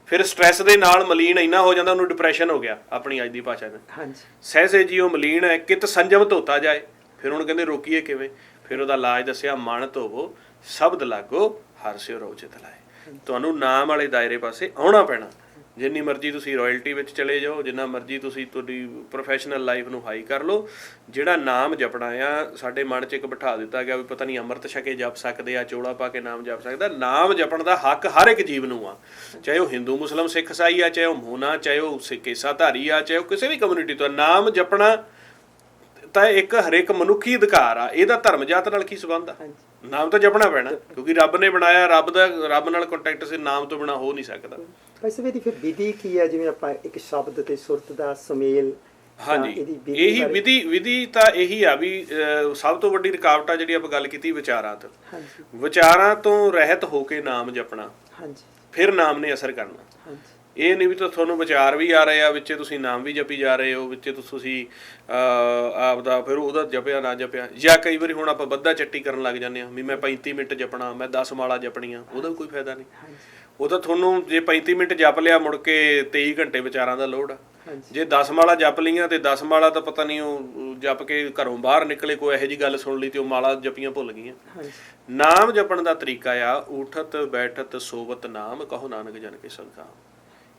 ਫਿਰ ਸਟ੍ਰੈਸ ਦੇ ਨਾਲ ਮਲੀਨ ਇੰਨਾ ਹੋ ਜਾਂਦਾ, ਉਹਨੂੰ ਡਿਪਰੈਸ਼ਨ ਹੋ ਗਿਆ ਆਪਣੀ ਅੱਜ ਦੀ ਭਾਸ਼ਾ ਨਾਲ। ਸਹਿਸੇ ਜੀਓ ਮਲੀਨ ਹੈ, ਕਿਤ ਸੰਜਮ ਧੋਤਾ ਜਾਏ। ਫਿਰ ਹੁਣ ਕਹਿੰਦੇ ਰੋਕੀਏ ਕਿਵੇਂ? ਫਿਰ ਉਹਦਾ ਇਲਾਜ ਦੱਸਿਆ, ਮਨ ਧੋਵੋ ਸ਼ਬਦ ਲਾਗੋ ਹਰਿ ਸਿਉ ਰਹੁ ਚਿਤ ਲਾਏ। ਤੁਹਾਨੂੰ ਨਾਮ ਵਾਲੇ ਦਾਇਰੇ ਪਾਸੇ ਆਉਣਾ ਪੈਣਾ। ਜਿੰਨੀ ਮਰਜ਼ੀ ਤੁਸੀਂ ਰਾਇਲਟੀ ਵਿੱਚ ਚਲੇ ਜਾਓ, ਜਿੰਨਾ ਮਰਜ਼ੀ ਤੁਸੀਂ ਤੁਹਾਡੀ ਪ੍ਰੋਫੈਸ਼ਨਲ ਲਾਈਫ ਨੂੰ ਹਾਈ ਕਰ ਲਓ, ਜਿਹੜਾ ਨਾਮ ਜਪਣਾ ਆ, ਸਾਡੇ ਮਨ 'ਚ ਇੱਕ ਬਿਠਾ ਦਿੱਤਾ ਗਿਆ ਵੀ ਪਤਾ ਨਹੀਂ ਅੰਮ੍ਰਿਤ ਛਕੇ ਜਪ ਸਕਦੇ ਆ, ਚੋਲਾ ਪਾ ਕੇ ਨਾਮ ਜਪ ਸਕਦਾ। ਨਾਮ ਜਪਣ ਦਾ ਹੱਕ ਹਰ ਇੱਕ ਜੀਵ ਨੂੰ ਆ, ਚਾਹੇ ਉਹ ਹਿੰਦੂ, ਮੁਸਲਿਮ, ਸਿੱਖ, ਈਸਾਈ ਆ, ਚਾਹੇ ਉਹ ਮੋਨਾ, ਚਾਹੇ ਉਹ ਕੇਸਾ ਧਾਰੀ ਆ, ਚਾਹੇ ਉਹ ਕਿਸੇ ਵੀ ਕਮਿਊਨਿਟੀ ਤੋਂ। ਨਾਮ ਜਪਣਾ ਤਾਂ ਇੱਕ ਹਰੇਕ ਮਨੁੱਖੀ ਅਧਿਕਾਰ ਆ। ਇਹਦਾ ਧਰਮ ਜਾਤ ਨਾਲ ਕੀ ਸੰਬੰਧ ਆ? ਨਾਮ ਤਾਂ ਜਪਣਾ ਪੈਣਾ, ਕਿਉਂਕਿ ਰੱਬ ਨੇ ਬਣਾਇਆ, ਰੱਬ ਨਾਲ ਕੰਟੈਕਟ ਸੇ ਨਾਮ ਤੋਂ ਬਿਨਾ ਹੋ ਨਹੀਂ ਸਕਦਾ। ਵੈਸੇ ਇਹਦੀ ਫਿਰ ਵਿਧੀ ਕੀ ਹੈ, ਜਿਵੇਂ ਆਪਾਂ ਇੱਕ ਸ਼ਬਦ ਤੇ ਸੁਰਤ ਦਾ ਸੁਮੇਲ? ਹਾਂਜੀ, ਇਹੀ ਵਿਧੀ ਤਾਂ ਇਹੀ ਆ ਵੀ ਸਭ ਤੋਂ ਵੱਡੀ ਰੁਕਾਵਟ ਆ ਜਿਹੜੀ ਆਪਾਂ ਗੱਲ ਕੀਤੀ ਵਿਚਾਰਾਂ ਤੋਂ। ਵਿਚਾਰਾਂ ਤੋਂ ਰਹਿਤ ਹੋ ਕੇ ਨਾਮ ਜਪਣਾ, ਫਿਰ ਨਾਮ ਨੇ ਅਸਰ ਕਰਨਾ। ਇਹ ਨਹੀਂ ਵੀ ਤਾਂ ਤੁਹਾਨੂੰ ਵਿਚਾਰ ਵੀ ਆ ਰਹੇ ਆ ਵਿੱਚੇ ਤੁਸੀਂ ਨਾਮ ਵੀ ਜਪੀ ਜਾ ਰਹੇ ਹੋ, ਵਿੱਚੇ ਤੁਸੀਂ ਆਪਦਾ ਫਿਰ ਉਹਦਾ ਜਪਿਆ ਨਾ ਜਪਿਆ। ਜਾਂ ਕਈ ਵਾਰੀ ਹੁਣ ਆਪਾਂ ਬੱਧਾ ਚੱਟੀ ਕਰਨ ਲੱਗ ਜਾਂਦੇ ਹਾਂ ਵੀ ਮੈਂ 35 ਮਿੰਟ ਜਪਣਾ, ਮੈਂ 10 ਮਾਲਾ ਜਪਣੀਆਂ, ਉਹਦਾ ਵੀ ਕੋਈ ਫਾਇਦਾ ਨਹੀਂ। ਉਹ ਤਾਂ ਤੁਹਾਨੂੰ ਜੇ 35 ਮਿੰਟ ਜਪ ਲਿਆ, ਮੁੜ ਕੇ 23 ਘੰਟੇ ਵਿਚਾਰਾਂ ਦਾ ਲੋਡ ਆ। ਜੇ 10 ਮਾਲਾ ਜਪ ਲਈਆਂ ਤੇ 10 ਮਾਲਾ ਤਾਂ ਪਤਾ ਨਹੀਂ ਉਹ ਜਪ ਕੇ ਘਰੋਂ ਬਾਹਰ ਨਿਕਲੇ ਕੋਈ ਇਹੋ ਜਿਹੀ ਗੱਲ ਸੁਣ ਲਈ ਤੇ ਉਹ ਮਾਲਾ ਜਪੀਆਂ ਭੁੱਲ ਗਈਆਂ। ਨਾਮ ਜਪਣ ਦਾ ਤਰੀਕਾ ਆ ਉਠਤ ਬੈਠਤ ਸੋਵਤ ਨਾਮ ਕਹੋ ਨਾਨਕ ਜਨ ਕੇ ਸਦਕਾ।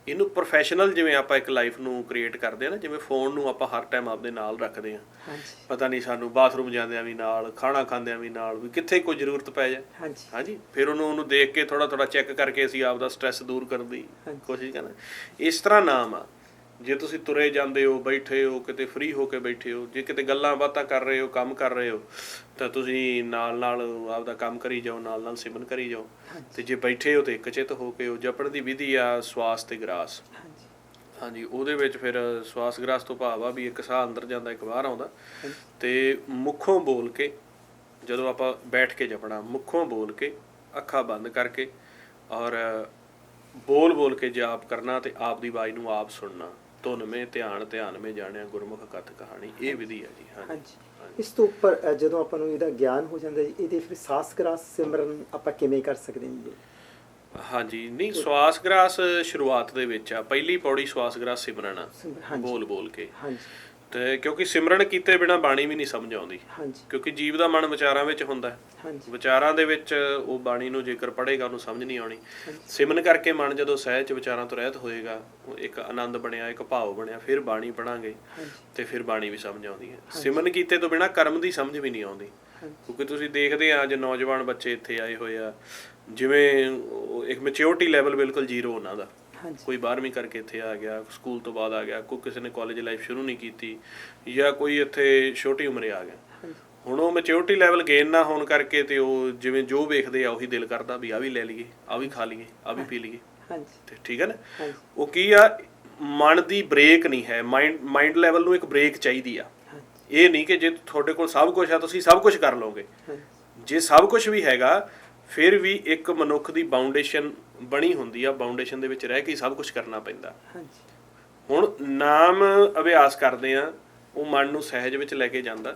ਇਹਨੂੰ ਪ੍ਰੋਫੈਸ਼ਨਲ ਜਿਵੇਂ ਆਪਾਂ ਇੱਕ ਲਾਈਫ ਨੂੰ ਕ੍ਰੀਏਟ ਕਰਦੇ ਆ ਨਾ, ਜਿਵੇਂ ਫੋਨ ਨੂੰ ਆਪਾਂ ਹਰ ਟਾਈਮ ਆਪਦੇ ਨਾਲ ਰੱਖਦੇ ਆ, ਪਤਾ ਨਹੀਂ ਸਾਨੂੰ ਬਾਥਰੂਮ ਜਾਂਦਿਆਂ ਵੀ ਨਾਲ, ਖਾਣਾ ਖਾਂਦਿਆਂ ਵੀ ਨਾਲ, ਵੀ ਕਿੱਥੇ ਕੋਈ ਜ਼ਰੂਰਤ ਪੈ ਜਾਏ। ਹਾਂਜੀ, ਫਿਰ ਉਹਨੂੰ ਦੇਖ ਕੇ ਥੋੜਾ ਚੈੱਕ ਕਰਕੇ ਅਸੀਂ ਆਪਦਾ ਸਟ੍ਰੈਸ ਦੂਰ ਕਰਨ ਦੀ ਕੋਸ਼ਿਸ਼ ਕਰਨਾ। ਇਸ ਤਰ੍ਹਾਂ ਨਾਮ ਆ, ਜੇ ਤੁਸੀਂ ਤੁਰੇ ਜਾਂਦੇ ਹੋ, ਬੈਠੇ ਹੋ, ਕਿਤੇ ਫ੍ਰੀ ਹੋ ਕੇ ਬੈਠੇ ਹੋ, ਜੇ ਕਿਤੇ ਗੱਲਾਂ ਬਾਤਾਂ ਕਰ ਰਹੇ ਹੋ, ਕੰਮ ਕਰ ਰਹੇ ਹੋ, ਤਾਂ ਤੁਸੀਂ ਨਾਲ ਆਪਦਾ ਕੰਮ ਕਰੀ ਜਾਓ, ਨਾਲ ਸਿਮਰਨ ਕਰੀ ਜਾਓ। ਤੇ ਜੇ ਬੈਠੇ ਹੋ ਤੇ ਇੱਕ ਚਿੱਤ ਹੋ ਕੇ। ਉਹ ਜਪਣ ਦੀ ਵਿਧੀ ਆ ਸਵਾਸ ਤੇ ਗਰਾਸ। ਹਾਂਜੀ, ਉਹਦੇ ਵਿੱਚ ਫਿਰ ਸਵਾਸ ਗਰਾਸ ਤੋਂ ਭਾਵ ਆ ਵੀ ਇੱਕ ਸਾਹ ਅੰਦਰ ਜਾਂਦਾ, ਇੱਕ ਬਾਹਰ ਆਉਂਦਾ। ਤੇ ਮੁੱਖੋਂ ਬੋਲ ਕੇ, ਜਦੋਂ ਆਪਾਂ ਬੈਠ ਕੇ ਜਪਣਾ, ਮੁੱਖੋਂ ਬੋਲ ਕੇ, ਅੱਖਾਂ ਬੰਦ ਕਰਕੇ ਔਰ ਬੋਲ ਕੇ ਜਾਪ ਕਰਨਾ ਤੇ ਆਪ ਦੀ ਆਵਾਜ਼ ਨੂੰ ਆਪ ਸੁਣਨਾ। ਧੁਨ ਮੇ ਧਿਆਨ ਮੇ ਜਾਣਿਆ ਗੁਰਮੁਖ ਕਥ ਕਹਾਣੀ, ਇਹ ਵਿਧੀ ਹੈ ਜੀ। ਹਾਂਜੀ, ਇਸ ਤੋਂ ਉੱਪਰ ਜਦੋਂ ਆਪਾਂ ਨੂੰ ਇਹਦਾ ਗਿਆਨ ਹੋ ਜਾਂਦਾ ਜੀ, ਇਹਦੇ ਫਿਰ ਸਾਸ ਗਰਾਸ ਸਿਮਰਨ ਆਪਾਂ ਕਿਵੇਂ ਕਰ ਸਕਦੇ ਹਾਂ ਜੀ? ਹਾਂਜੀ, ਨਹੀਂ, ਸਵਾਸ ਗਰਾਸ ਸ਼ੁਰੂਆਤ ਦੇ ਵਿੱਚ ਆ। ਪਹਿਲੀ ਪੌੜੀ ਸਵਾਸ ਗਰਾਸ ਸਿਮਰਨ ਆ, ਬੋਲ ਕੇ। ਤੇ ਕਿਉਂਕਿ ਸਿਮਰਨ ਕੀਤੇ ਬਿਨਾਂ ਬਾਣੀ ਵੀ ਨਹੀਂ ਸਮਝ ਆਉਂਦੀ, ਕਿਉਂਕਿ ਜੀਵ ਦਾ ਮਨ ਵਿਚਾਰਾਂ ਵਿੱਚ ਹੁੰਦਾ। ਵਿਚਾਰਾਂ ਦੇ ਵਿੱਚ ਉਹ ਬਾਣੀ ਨੂੰ ਜੇਕਰ ਪੜ੍ਹੇਗਾ ਉਹਨੂੰ ਸਮਝ ਨਹੀਂ ਆਉਣੀ। ਸਿਮਰਨ ਕਰਕੇ ਮਨ ਜਦੋਂ ਸਹਿਜ ਵਿਚਾਰਾਂ ਤੋਂ ਰਹਿਤ ਹੋਏਗਾ, ਇੱਕ ਆਨੰਦ ਬਣਿਆ, ਇੱਕ ਭਾਵ ਬਣਿਆ, ਫਿਰ ਬਾਣੀ ਪੜਾਂਗੇ ਤੇ ਫਿਰ ਬਾਣੀ ਵੀ ਸਮਝ ਆਉਂਦੀ ਹੈ। ਸਿਮਰਨ ਕੀਤੇ ਤੋਂ ਬਿਨਾਂ ਕਰਮ ਦੀ ਸਮਝ ਵੀ ਨਹੀਂ ਆਉਂਦੀ। ਕਿਉਂਕਿ ਤੁਸੀਂ ਦੇਖਦੇ ਆ ਅੱਜ ਨੌਜਵਾਨ ਬੱਚੇ ਇੱਥੇ ਆਏ ਹੋਏ ਆ, ਜਿਵੇਂ ਇੱਕ ਮੈਚਿਓਰਿਟੀ ਲੈਵਲ ਬਿਲਕੁਲ ਜ਼ੀਰੋ ਉਹਨਾਂ ਦਾ। ਕੋਈ 12ਵੀਂ ਕਰਕੇ ਇੱਥੇ ਆ ਗਿਆ, ਸਕੂਲ ਤੋਂ ਬਾਅਦ ਆ ਗਿਆ, ਕੋਈ ਕਿਸੇ ਨੇ ਕਾਲਜ ਲਾਈਫ ਸ਼ੁਰੂ ਨਹੀਂ ਕੀਤੀ, ਜਾਂ ਕੋਈ ਇੱਥੇ ਛੋਟੀ ਉਮਰੇ ਆ ਗਿਆ। ਹੁਣ ਉਹ ਮੈਚਿਓਰਿਟੀ ਲੈਵਲ ਗੇਨ ਨਾ ਹੋਣ ਕਰਕੇ ਤੇ ਉਹ ਜਿਵੇਂ ਜੋ ਵੇਖਦੇ ਆ ਉਹੀ ਦਿਲ ਕਰਦਾ ਵੀ ਆਹ ਵੀ ਲੈ ਲਈਏ, ਆਹ ਵੀ ਖਾ ਲਈਏ, ਆਹ ਵੀ ਪੀ ਲਈਏ। ਤੇ ਠੀਕ ਹੈ ਨਾ, ਉਹ ਕੀ ਆ, ਮਨ ਦੀ ਬ੍ਰੇਕ ਨਹੀਂ ਹੈ। ਮਾਈਂਡ ਲੈਵਲ ਨੂੰ ਇੱਕ ਬ੍ਰੇਕ ਚਾਹੀਦੀ ਆ। ਇਹ ਨਹੀਂ ਕਿ ਜੇ ਤੁਹਾਡੇ ਕੋਲ ਸਭ ਕੁਝ ਆ ਤੁਸੀਂ ਸਭ ਕੁਝ ਕਰ ਲਓਗੇ। ਜੇ ਸਭ ਕੁਝ ਵੀ ਹੈਗਾ ਫਿਰ ਵੀ ਇੱਕ ਮਨੁੱਖ ਦੀ ਬਾਊਂਡੇਸ਼ਨ ਬਣੀ ਹੁੰਦੀ ਆ, ਬਾਊਂਡੇਸ਼ਨ ਦੇ ਵਿੱਚ ਰਹਿ ਕੇ ਸਭ ਕੁਝ ਕਰਨਾ ਪੈਂਦਾ। ਹੁਣ ਨਾਮ ਅਭਿਆਸ ਕਰਦੇ ਆ, ਉਹ ਮਨ ਨੂੰ ਸਹਿਜ ਵਿੱਚ ਲੈ ਕੇ ਜਾਂਦਾ।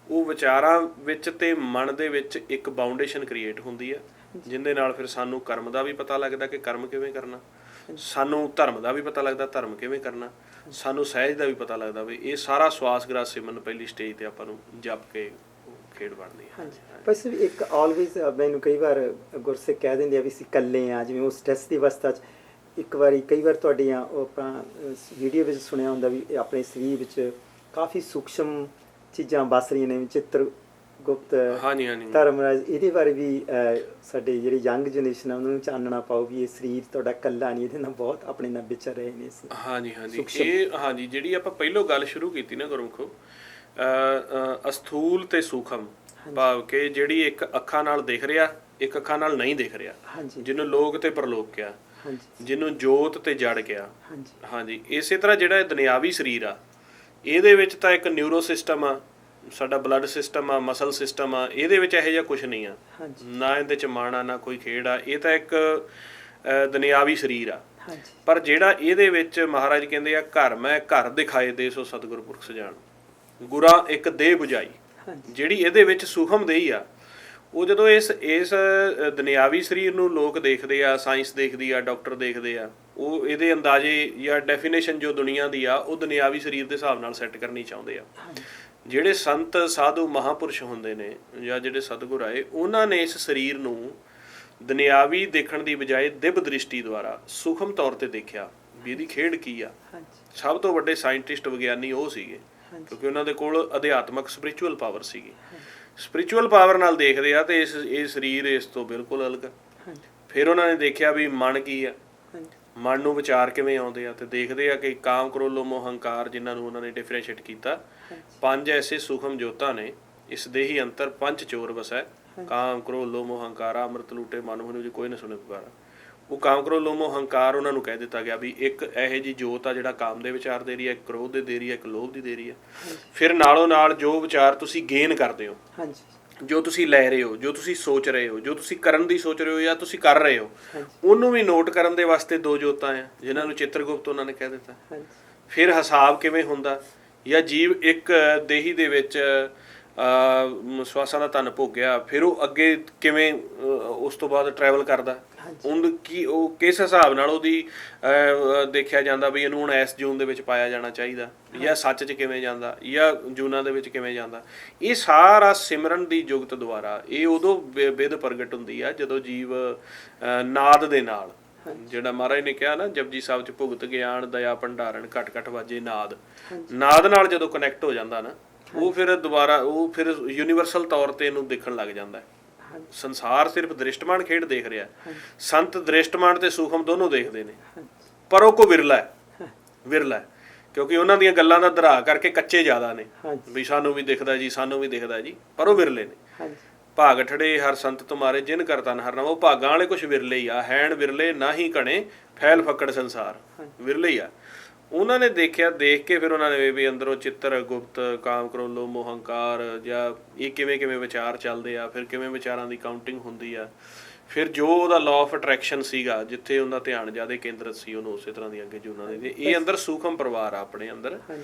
ਉਹ ਵਿਚਾਰਾਂ ਵਿੱਚ ਤੇ ਮਨ ਦੇ ਵਿੱਚ ਇੱਕ ਬਾਊਂਡੇਸ਼ਨ ਕ੍ਰੀਏਟ ਹੁੰਦੀ ਆ, ਜਿਹਦੇ ਨਾਲ ਫਿਰ ਸਾਨੂੰ ਕਰਮ ਦਾ ਵੀ ਪਤਾ ਲੱਗਦਾ ਕਿ ਕਰਮ ਕਿਵੇਂ ਕਰਨਾ, ਸਾਨੂੰ ਧਰਮ ਦਾ ਵੀ ਪਤਾ ਲੱਗਦਾ ਧਰਮ ਕਿਵੇਂ ਕਰਨਾ, ਸਾਨੂੰ ਸਹਿਜ ਦਾ ਵੀ ਪਤਾ ਲੱਗਦਾ ਵੀ ਇਹ ਸਾਰਾ ਸਵਾਸ ਗਰਾਸ ਸਿਮਰਨ ਪਹਿਲੀ ਸਟੇਜ ਤੇ ਆਪਾਂ ਨੂੰ ਜਪ ਕੇ ਖੇਡ ਬਣਦੀ ਹੈ। ਬਸ ਇੱਕ ਆਲਵੇਜ਼ ਮੈਨੂੰ ਕਈ ਵਾਰ ਗੁਰਸਿੱਖ ਕਹਿ ਦਿੰਦੇ ਆ ਵੀ ਅਸੀਂ ਇਕੱਲੇ ਆ, ਜਿਵੇਂ ਉਹ ਸਟ੍ਰੈਸ ਦੀ ਅਵਸਥਾ 'ਚ ਇੱਕ ਵਾਰੀ ਕਈ ਵਾਰ ਤੁਹਾਡੀਆਂ ਉਹ ਆਪਾਂ ਵੀਡੀਓ ਵਿੱਚ ਸੁਣਿਆ ਹੁੰਦਾ ਵੀ ਆਪਣੇ ਸਰੀਰ ਵਿੱਚ ਕਾਫੀ ਸੂਖਸ਼ਮ ਚੀਜ਼ਾਂ ਵੱਸ ਰਹੀਆਂ ਨੇ, ਚਿੱਤਰ ਗੁਪਤ, ਧਰਮਰਾਜ। ਇਹਦੇ ਬਾਰੇ ਵੀ ਸਾਡੇ ਜਿਹੜੀ ਯੰਗ ਜਨਰੇਸ਼ਨ ਆ ਉਹਨਾਂ ਨੂੰ ਚਾਨਣਾ ਪਾਓ ਵੀ ਇਹ ਸਰੀਰ ਤੁਹਾਡਾ ਇਕੱਲਾ ਨਹੀਂ, ਇਹਦੇ ਨਾਲ ਬਹੁਤ ਆਪਣੇ ਨਾਲ ਵਿਚਰ ਰਹੇ ਨੇ। ਇਹ ਜਿਹੜੀ ਆਪਾਂ ਪਹਿਲੋਂ ਗੱਲ ਸ਼ੁਰੂ ਕੀਤੀ ਨਾ ਗੁਰਮੁਖੋ, ਅਸਥੂਲ ਤੇ ਸੂਖਮ, ਭਾਵ ਕਿ ਜਿਹੜੀ ਇੱਕ ਅੱਖਾਂ ਨਾਲ ਦਿਖ ਰਿਹਾ, ਇੱਕ ਅੱਖਾਂ ਨਾਲ ਨਹੀਂ ਦਿਖ ਰਿਹਾ, ਜਿਹਨੂੰ ਲੋਕ ਤੇ ਪਰਲੋਕ ਕਿਹਾ, ਜਿਹਨੂੰ ਜੋਤ ਤੇ ਜੜ ਕਿਹਾ। ਹਾਂਜੀ, ਇਸੇ ਤਰ੍ਹਾਂ ਜਿਹੜਾ ਦੁਨਿਆਵੀ ਸਰੀਰ ਆ, ਇਹਦੇ ਵਿੱਚ ਤਾਂ ਇੱਕ ਨਿਊਰੋ ਸਿਸਟਮ ਆ, ਸਾਡਾ ਬਲੱਡ ਸਿਸਟਮ ਆ, ਮਸਲ ਸਿਸਟਮ ਆ, ਇਹਦੇ ਵਿੱਚ ਇਹੋ ਜਿਹਾ ਕੁਛ ਨਹੀਂ ਆ, ਨਾ ਇਹਦੇ 'ਚ ਮਨ ਆ ਨਾ ਕੋਈ ਖੇਡ ਆ। ਇਹ ਤਾਂ ਇੱਕ ਦੁਨਿਆਵੀ ਸਰੀਰ ਆ। ਪਰ ਜਿਹੜਾ ਇਹਦੇ ਵਿੱਚ ਮਹਾਰਾਜ ਕਹਿੰਦੇ ਆ ਘਰ ਮੈਂ ਘਰ ਦਿਖਾਏ ਦੇ ਸੋ ਸਤਿਗੁਰ ਪੁਰਖ ਸਜਾਣ, ਗੁਰਾਂ ਇੱਕ ਦੇਹ ਬੁਝਾਈ, ਜਿਹੜੀ ਇਹਦੇ ਵਿੱਚ ਸੂਖਮ ਦੇਹੀ ਆ, ਉਹ ਜਦੋਂ ਇਸ ਦੁਨਿਆਵੀ ਸਰੀਰ ਨੂੰ ਲੋਕ ਦੇਖਦੇ ਆ, ਸਾਇੰਸ ਦੇਖਦੀ ਆ, ਡਾਕਟਰ ਦੇਖਦੇ ਆ, ਉਹ ਇਹਦੇ ਅੰਦਾਜ਼ੇ ਜਾਂ ਡੈਫੀਨੇਸ਼ਨ ਜੋ ਦੁਨੀਆ ਦੀ ਆ ਉਹ ਦੁਨਿਆਵੀ ਸਰੀਰ ਦੇ ਹਿਸਾਬ ਨਾਲ ਸੈੱਟ ਕਰਨੀ ਚਾਹੁੰਦੇ ਆ। ਜਿਹੜੇ ਸੰਤ ਸਾਧੂ ਮਹਾਂਪੁਰਸ਼ ਹੁੰਦੇ ਨੇ ਜਾਂ ਜਿਹੜੇ ਸਤਿਗੁਰ ਆਏ, ਉਹਨਾਂ ਨੇ ਇਸ ਸਰੀਰ ਨੂੰ ਦੁਨਿਆਵੀ ਦੇਖਣ ਦੀ ਬਜਾਏ ਦਿਵ ਦ੍ਰਿਸ਼ਟੀ ਦੁਆਰਾ ਸੂਖਮ ਤੌਰ ਤੇ ਦੇਖਿਆ ਵੀ ਇਹਦੀ ਖੇਡ ਕੀ ਆ। ਸਭ ਤੋਂ ਵੱਡੇ ਸਾਇੰਟਿਸਟ ਵਿਗਿਆਨੀ ਉਹ ਸੀਗੇ, ਕਿਉਂਕਿ ਉਹਨਾਂ ਦੇ ਕੋਲ ਅਧਿਆਤਮਕ ਸਪਿਰਿਚੁਅਲ ਪਾਵਰ ਸੀਗੀ। ਸਪਿਰਿਚੁਅਲ ਪਾਵਰ ਨਾਲ ਦੇਖਦੇ ਆ ਤੇ ਇਹ ਸਰੀਰ ਇਸ ਤੋਂ ਬਿਲਕੁਲ ਅਲੱਗ। ਫਿਰ ਉਹਨਾਂ ਨੇ ਦੇਖਿਆ ਵੀ ਮਨ ਕੀ ਆ, ਮਨ ਨੂੰ ਵਿਚਾਰ ਕਿਵੇਂ ਆਉਂਦੇ ਆ, ਤੇ ਦੇਖਦੇ ਆ ਕਿ ਕਾਮ ਕ੍ਰੋਧ ਲੋਭ ਮੋਹ ਹੰਕਾਰ, ਜਿਨ੍ਹਾਂ ਨੂੰ ਉਹਨਾਂ ਨੇ ਡਿਫਰੈਂਸ਼ੀਏਟ ਕੀਤਾ, 5 ਐਸੇ ਸੂਖਮ ਜੋਤਾਂ ਨੇ, ਇਸ ਦੇਹੀ ਅੰਤਰ ਪੰਜ ਚੋਰ ਵਸੈ, ਕਾਮ ਕ੍ਰੋਧ ਲੋਭ ਮੋਹ ਹੰਕਾਰ ਅੰਮ੍ਰਿਤ ਲੂਟੇ ਮਨ ਹੋਣੇ ਜੀ ਕੋਈ ਨਾ ਸੁਣੇ ਪੁਕਾਰਾ। ਉਹ ਕਾਮ ਕ੍ਰੋਧ ਲੋਭ ਮੋਹ ਹੰਕਾਰ ਉਹਨਾਂ ਨੂੰ ਕਹਿ ਦਿੱਤਾ ਗਿਆ ਵੀ ਇੱਕ ਇਹੋ ਜਿਹੀ ਜੋਤ ਆ ਜਿਹੜਾ ਕਾਮ ਦੇ ਵਿਚਾਰ ਦੇ ਰਹੀ ਹੈ, ਇੱਕ ਕ੍ਰੋਧ ਦੇ ਰਹੀ ਹੈ, ਇੱਕ ਲੋਭ ਦੀ ਦੇ ਰਹੀ ਹੈ। ਫਿਰ ਨਾਲੋਂ ਨਾਲ ਜੋ ਵਿਚਾਰ ਤੁਸੀਂ ਗੇਨ ਕਰਦੇ ਹੋ, ਜੋ ਤੁਸੀਂ ਲੈ ਰਹੇ ਹੋ, ਜੋ ਤੁਸੀਂ ਸੋਚ ਰਹੇ ਹੋ, ਜੋ ਤੁਸੀਂ ਕਰਨ ਦੀ ਸੋਚ ਰਹੇ ਹੋ ਜਾਂ ਤੁਸੀਂ ਕਰ ਰਹੇ ਹੋ, ਉਹਨੂੰ ਵੀ ਨੋਟ ਕਰਨ ਦੇ ਵਾਸਤੇ ਦੋ ਜੋਤਾਂ ਆ ਜਿਨ੍ਹਾਂ ਨੂੰ ਚਿੱਤਰਗੁਪਤ ਉਹਨਾਂ ਨੇ ਕਹਿ ਦਿੱਤਾ। ਫਿਰ ਹਿਸਾਬ ਕਿਵੇਂ ਹੁੰਦਾ, ਜਾਂ ਜੀਵ ਇੱਕ ਦੇਹੀ ਦੇ ਵਿੱਚ ਸਵਾਸਾਂ ਦਾ ਧਨ ਭੋਗਿਆ, ਫਿਰ ਉਹ ਅੱਗੇ ਕਿਵੇਂ ਉਸ ਤੋਂ ਬਾਅਦ ਟਰੈਵਲ ਕਰਦਾ, ਉਹਨੂੰ ਕੀ ਉਹ ਕਿਸ ਹਿਸਾਬ ਨਾਲ ਉਹਦੀ ਦੇਖਿਆ ਜਾਂਦਾ ਵੀ ਇਹਨੂੰ ਹੁਣ ਇਸ ਜੂਨ ਦੇ ਵਿੱਚ ਪਾਇਆ ਜਾਣਾ ਚਾਹੀਦਾ, ਜਾਂ ਸੱਚ 'ਚ ਕਿਵੇਂ ਜਾਂਦਾ, ਜਾਂ ਜੂਨਾਂ ਦੇ ਵਿੱਚ ਕਿਵੇਂ ਜਾਂਦਾ। ਇਹ ਸਾਰਾ ਸਿਮਰਨ ਦੀ ਜੁਗਤ ਦੁਆਰਾ ਇਹ ਉਦੋਂ ਬਿਧ ਪ੍ਰਗਟ ਹੁੰਦੀ ਆ ਜਦੋਂ ਜੀਵ ਨਾਦ ਦੇ ਨਾਲ, ਜਿਹੜਾ ਮਹਾਰਾਜ ਨੇ ਕਿਹਾ ਨਾ ਜਪਜੀ ਸਾਹਿਬ 'ਚ ਭੁਗਤ ਗਿਆਨ ਦਇਆ ਭੰਡਾਰਨ ਘਟ ਘਟ ਵਾਜੇ ਨਾਦ, ਨਾਦ ਨਾਲ ਜਦੋਂ ਕਨੈਕਟ ਹੋ ਜਾਂਦਾ ਨਾ ਉਹ ਫਿਰ ਦੁਬਾਰਾ ਉਹ ਫਿਰ ਯੂਨੀਵਰਸਲ ਤੌਰ ਤੇ ਇਹਨੂੰ ਦੇਖਣ ਲੱਗ ਜਾਂਦਾ। ਸੰਸਾਰ ਸਿਰਫ ਦ੍ਰਿਸ਼ਟਮਾਨ ਖੇਡ ਦੇਖ ਰਿਹਾ, ਸੰਤ ਦ੍ਰਿਸ਼ਟਮਾਨ ਤੇ ਸੂਖਮ ਦੋਨੋਂ ਦੇਖਦੇ ਨੇ, ਪਰ ਉਹ ਕੋ ਵਿਰਲਾ ਹੈ ਕਿਉਂਕਿ ਉਹਨਾਂ ਦੀਆਂ ਗੱਲਾਂ ਦਾ ਦਰਾ ਕਰਕੇ ਕੱਚੇ ਜ਼ਿਆਦਾ ਨੇ ਵੀ ਸਾਨੂੰ ਵੀ ਦਿਖਦਾ ਜੀ, ਸਾਨੂੰ ਵੀ ਦਿਖਦਾ ਜੀ, ਪਰ ਉਹ ਵਿਰਲੇ ਨੇ। ਭਾਗ ਠੜੇ ਹਰ ਸੰਤ ਤੁਮਾਰੇ ਜਿਨ ਕਰਤਨ ਹਰ ਨਾਮ, ਉਹ ਭਾਗਾਂ ਵਾਲੇ ਕੁਛ ਵਿਰਲੇ ਹੀ ਆ, ਹੈਣ ਵਿਰਲੇ ਨਾ ਹੀ ਕਣੇ ਫੈਲ ਫੱਕੜ ਸੰਸਾਰ, ਵਿਰਲੇ ਹੀ ਆ। ਉਹਨਾਂ ਨੇ ਦੇਖਿਆ, ਦੇਖ ਕੇ ਫਿਰ ਉਹਨਾਂ ਨੇ ਵੀ ਅੰਦਰੋਂ ਚਿੱਤਰ ਗੁਪਤ ਕਾਮ ਕ੍ਰੋਧ ਲੋਭ ਮੋਹ ਹੰਕਾਰ ਜਾਂ ਇਹ ਕਿਵੇਂ ਕਿਵੇਂ ਵਿਚਾਰ ਚੱਲਦੇ ਆ, ਫਿਰ ਕਿਵੇਂ ਵਿਚਾਰਾਂ ਦੀ ਕਾਊਂਟਿੰਗ ਹੁੰਦੀ ਆ, ਫਿਰ ਜੋ ਉਹਦਾ ਲਾਅ ਆਫ ਅਟਰੈਕਸ਼ਨ ਸੀਗਾ ਜਿੱਥੇ ਉਹਦਾ ਧਿਆਨ ਜ਼ਿਆਦਾ ਕੇਂਦਰਿਤ ਸੀ ਉਹਨੂੰ ਉਸੇ ਤਰ੍ਹਾਂ ਦੀ ਅੱਗੇ ਜੂਨਾਂ ਦੇ। ਇਹ ਅੰਦਰ ਸੂਖਮ ਪਰਿਵਾਰ ਆ ਆਪਣੇ ਅੰਦਰ,